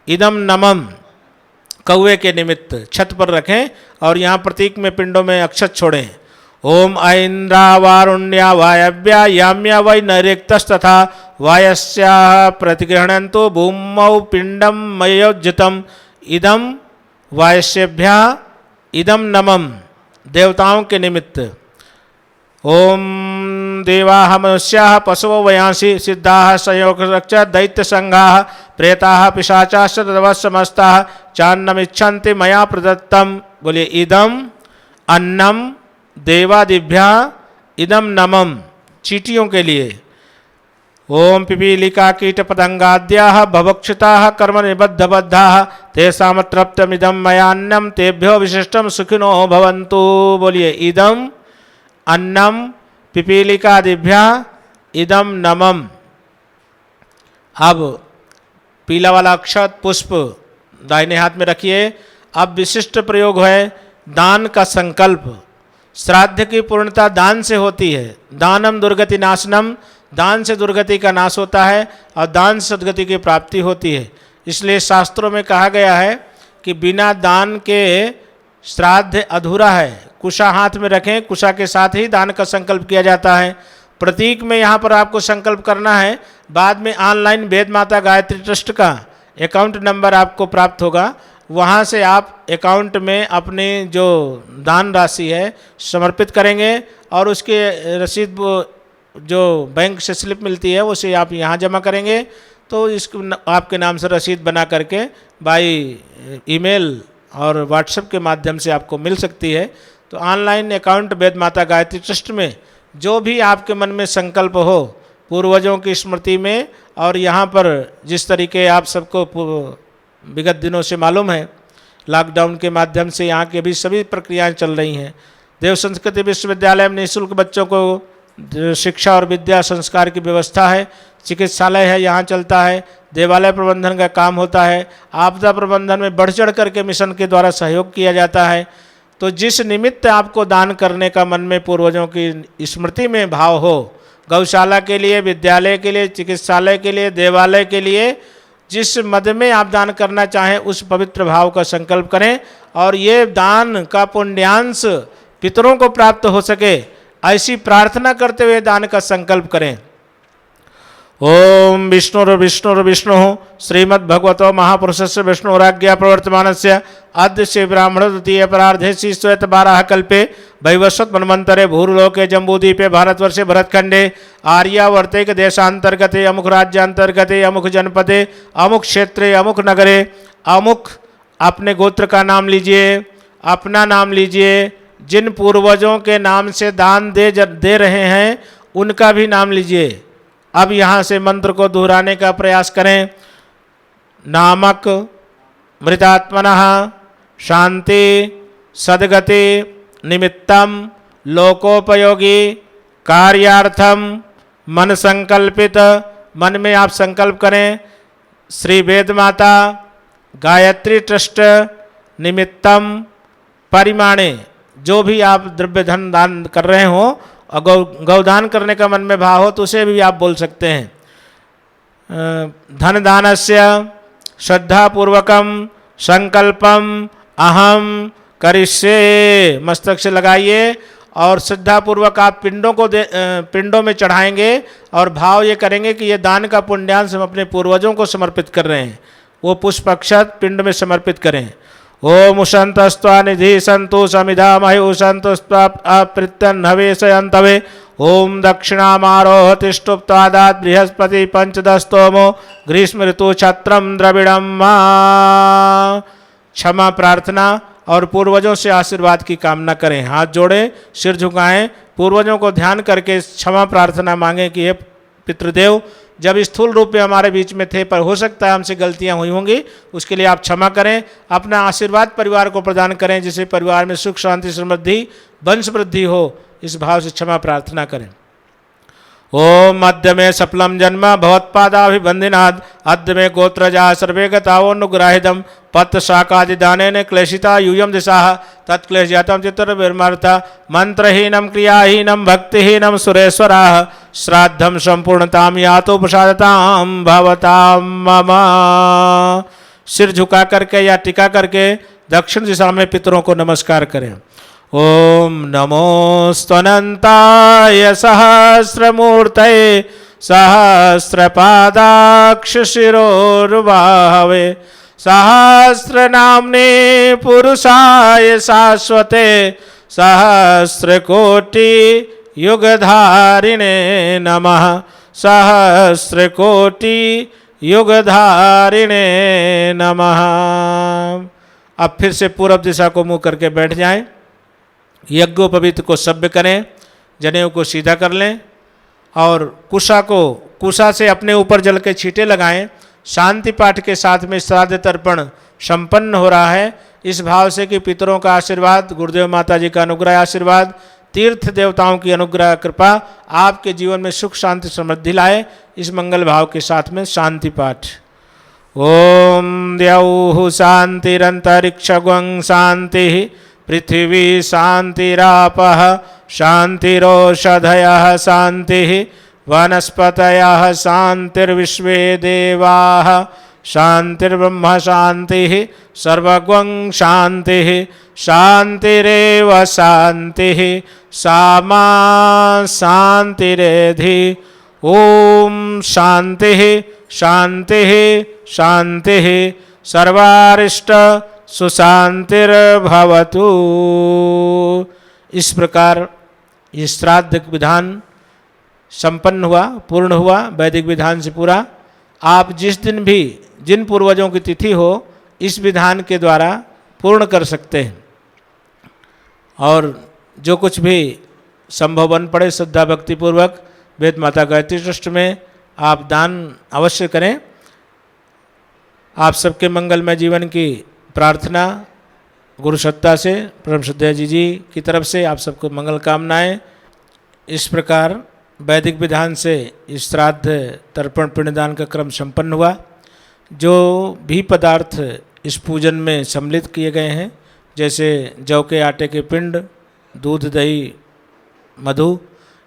इदम नमम। कौवे के निमित्त छत पर रखें और यहाँ प्रतीक में पिंडों में अक्षत छोड़ें। ओम ऐन्द्रा वारुण्या वायव्या याम्या वै नैरेक्तस्तथा वायस्याः प्रतिगृह्णन्तु भूमौ पिंडम मयोज्जितम इदम वायस्येभ्यः इदम नमम। देवताओं के निमित्त। ओम देवाः मनुष्याः पशवो वयांसी सिद्धाः संयोगरक्ष दैत्य संघाः प्रेताः पिशाचाश्च तदवसमस्ताः चान्नमिच्छन्ति मया प्रदत्तम। बोलिए इदम अन्नम देवादिभ्यः इदम नमम। चींटियों के लिए। ओम पिपीलिका कीट पतंगाद्याः भवक्षिताः कर्म निबद्धबद्धाः तेषामतृप्तमिदं मयान्नम तेभ्यो विशिष्टम सुखिनो भवन्तु। बोलिए इदम अन्नम पिपीलिकादिभ्यः इदम नमम। अब पीला वाला अक्षत पुष्प दाहिने हाथ में रखिए। अब विशिष्ट प्रयोग है दान का संकल्प। श्राद्ध की पूर्णता दान से होती है। दानम दुर्गति नाशनम, दान से दुर्गति का नाश होता है और दान से सद्गति की प्राप्ति होती है। इसलिए शास्त्रों में कहा गया है कि बिना दान के श्राद्ध अधूरा है। कुशा हाथ में रखें, कुशा के साथ ही दान का संकल्प किया जाता है। प्रतीक में यहाँ पर आपको संकल्प करना है। बाद में ऑनलाइन वेद माता गायत्री ट्रस्ट का अकाउंट नंबर आपको प्राप्त होगा, वहाँ से आप अकाउंट में अपने जो दान राशि है समर्पित करेंगे और उसके रसीद जो बैंक से स्लिप मिलती है उसे आप यहाँ जमा करेंगे तो इसको आपके नाम से रसीद बना करके बाई ईमेल और व्हाट्सएप के माध्यम से आपको मिल सकती है। तो ऑनलाइन अकाउंट वेद माता गायत्री ट्रस्ट में जो भी आपके मन में संकल्प हो पूर्वजों की स्मृति में, और यहाँ पर जिस तरीके आप सबको विगत दिनों से मालूम है लॉकडाउन के माध्यम से यहाँ की भी सभी प्रक्रियाएं चल रही हैं। देव संस्कृति विश्वविद्यालय में निःशुल्क बच्चों को शिक्षा और विद्या संस्कार की व्यवस्था है। चिकित्सालय है यहाँ चलता है, देवालय प्रबंधन का काम होता है, आपदा प्रबंधन में बढ़ चढ़ करके मिशन के द्वारा सहयोग किया जाता है। तो जिस निमित्त आपको दान करने का मन में पूर्वजों की स्मृति में भाव हो, गौशाला के लिए, विद्यालय के लिए, चिकित्सालय के लिए, देवालय के लिए, जिस मद में आप दान करना चाहें उस पवित्र भाव का संकल्प करें और ये दान का पुण्यांश पितरों को प्राप्त हो सके ऐसी प्रार्थना करते हुए दान का संकल्प करें। ओम विष्णुर्विष्णु श्रीमद्भगवतो महापुरुषस्य विष्णुराज्ञा प्रवर्तमानस्य अद्य से ब्राह्मण द्वितीय परार्धे श्वेत 12 कल्पे वैवस्वत मन्वन्तरे भूर्लोके जम्बूद्वीपे भारतवर्षे भरतखंडे आर्यावर्तेक देशांतर्गते अमुक राज्यांतर्गते अमुक जनपदे अमुक क्षेत्रे अमुक नगरे अमुक, अपने गोत्र का नाम लीजिए, अपना नाम लीजिए, जिन पूर्वजों के नाम से दान दे रहे हैं उनका भी नाम लीजिए। अब यहाँ से मंत्र को दोहराने का प्रयास करें। नामक मृतात्मनः शांति सद्गति निमित्तम लोकोपयोगी कार्यार्थम मन संकल्पित, मन में आप संकल्प करें श्री वेद माता गायत्री ट्रस्ट निमित्तम परिमाणे, जो भी आप द्रव्य धन दान कर रहे हो और गौदान करने का मन में भाव हो तो उसे भी आप बोल सकते हैं। धन दानस्य श्रद्धापूर्वकम संकल्पम अहम करिष्ये, मस्तक से लगाइए और श्रद्धापूर्वक आप पिंडों में चढ़ाएंगे और भाव ये करेंगे कि ये दान का पुण्यांश हम अपने पूर्वजों को समर्पित कर रहे हैं। वो पुष्प अक्षत पिंड में समर्पित करें। ओम उशंतस्त्वा निधि संतु समिधा महि उशंतस्त्वा अप्रित्यन हवेशयंतवे ओम दक्षिणामारोह तिष्ठुप्तादात बृहस्पति पंचदस्तोमो ग्रीष्म ऋतु छत्रम द्रविड़म मां। क्षमा प्रार्थना और पूर्वजों से आशीर्वाद की कामना करें। हाथ जोड़ें, सिर झुकाएं, पूर्वजों को ध्यान करके क्षमा प्रार्थना मांगें कि हे पितृदेव, जब स्थूल रूप में हमारे बीच में थे पर हो सकता है हमसे गलतियां हुई होंगी, उसके लिए आप क्षमा करें। अपना आशीर्वाद परिवार को प्रदान करें जिससे परिवार में सुख शांति समृद्धि वंश वृद्धि हो, इस भाव से क्षमा प्रार्थना करें। ओम अद्य में सफलम जन्म भवत्पादाभिवंदनाद अद्य में गोत्रजा सर्वे गतावोनुग्राहिदम पत्र शाकादि दानेन क्लेशिता यूयम दिशा तत्क्लेश जातम चित्तर्विमर्थ मंत्रहीनम क्रियाहीनम भक्तिहीनम सुरेश्वराः श्राद्धम संपूर्णताम यातो प्रसादताम भवताम मम। सिर झुका करके या टिका करके दक्षिण दिशा में पितरों को नमस्कार करें। ओम नमोस्तनंताय सहस्रमूर्तये सहस्रपादाक्ष शिरोर्बाहवे सहस्रनाम्ने पुरुषाय शाश्वते सहस्रकोटि युगधारिणे नमः सहस्रकोटि युगधारिणे नमः। अब फिर से पूर्व दिशा को मुंह करके बैठ जाएं। यज्ञोपवीत को सभ्य करें, जनेऊ को सीधा कर लें और कुशा से अपने ऊपर जल के छींटे लगाएं। शांति पाठ के साथ में श्राद्ध तर्पण संपन्न हो रहा है इस भाव से कि पितरों का आशीर्वाद, गुरुदेव माता जी का अनुग्रह आशीर्वाद, तीर्थ देवताओं की अनुग्रह कृपा आपके जीवन में सुख शांति समृद्धि लाए। इस मंगल भाव के साथ में शांति पाठ। ओम द्यौः शांतिरंतरिक्षं शांति पृथिवी शान्तिरापः शान्तिरोषधयः शान्तिः वनस्पतयः शान्तिर्विश्वे देवाः शान्तिर्ब्रह्म शान्तिः सर्वगं शान्तिः शान्तिरेव शान्तिः सामा शान्तिरेधि ओम शान्तिः शान्तिः शान्तिः सर्वारिष्ट सुशान्तिर्भवतु। इस प्रकार ये श्राद्ध विधान संपन्न हुआ, पूर्ण हुआ, वैदिक विधान से पूरा। आप जिस दिन भी जिन पूर्वजों की तिथि हो इस विधान के द्वारा पूर्ण कर सकते हैं, और जो कुछ भी संभव बन पड़े श्रद्धा भक्ति पूर्वक वेद माता गायत्री ट्रस्ट में आप दान अवश्य करें। आप सबके मंगलमय जीवन की प्रार्थना गुरु सत्ता से परम श्रद्धेय जी की तरफ से आप सबको मंगल कामनाएं। इस प्रकार वैदिक विधान से इस श्राद्ध तर्पण पिंडदान का क्रम संपन्न हुआ। जो भी पदार्थ इस पूजन में सम्मिलित किए गए हैं, जैसे जौ के आटे के पिंड, दूध, दही, मधु,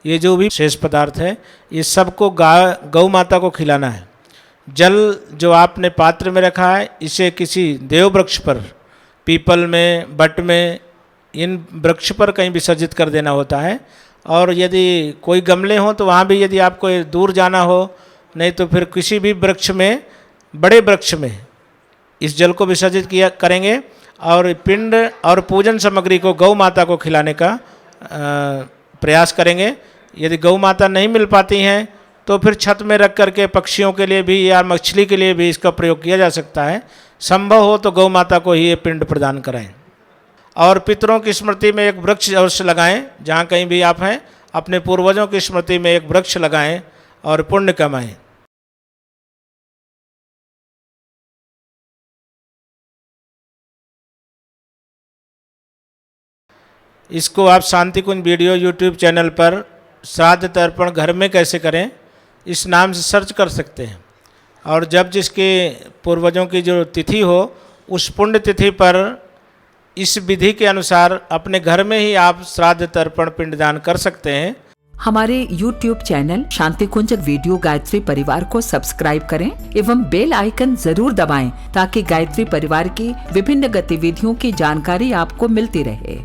ये जो भी शेष पदार्थ है ये सबको गौ माता को खिलाना है। जल जो आपने पात्र में रखा है इसे किसी देव वृक्ष पर, पीपल में, बट में, इन वृक्ष पर कहीं विसर्जित कर देना होता है। और यदि कोई गमले हों तो वहाँ भी यदि आपको दूर जाना हो, नहीं तो फिर किसी भी वृक्ष में, बड़े वृक्ष में इस जल को विसर्जित किया करेंगे और पिंड और पूजन सामग्री को गौ माता को खिलाने का प्रयास करेंगे। यदि गौ माता नहीं मिल पाती हैं तो फिर छत में रख करके पक्षियों के लिए भी या मछली के लिए भी इसका प्रयोग किया जा सकता है। संभव हो तो गौ माता को ही ये पिंड प्रदान कराएं। और पितरों की स्मृति में एक वृक्ष अवश्य लगाएं। जहाँ कहीं भी आप हैं अपने पूर्वजों की स्मृति में एक वृक्ष लगाएं और पुण्य कमाएं। इसको आप शांति कुंज वीडियो यूट्यूब चैनल पर श्राद्ध तर्पण घर में कैसे करें इस नाम से सर्च कर सकते हैं। और जब जिसके पूर्वजों की जो तिथि हो उस पुण्य तिथि पर इस विधि के अनुसार अपने घर में ही आप श्राद्ध तर्पण पिंडदान कर सकते हैं। हमारे YouTube चैनल शांति कुंज वीडियो गायत्री परिवार को सब्सक्राइब करें एवं बेल आइकन जरूर दबाएं ताकि गायत्री परिवार की विभिन्न गतिविधियों की जानकारी आपको मिलती रहे।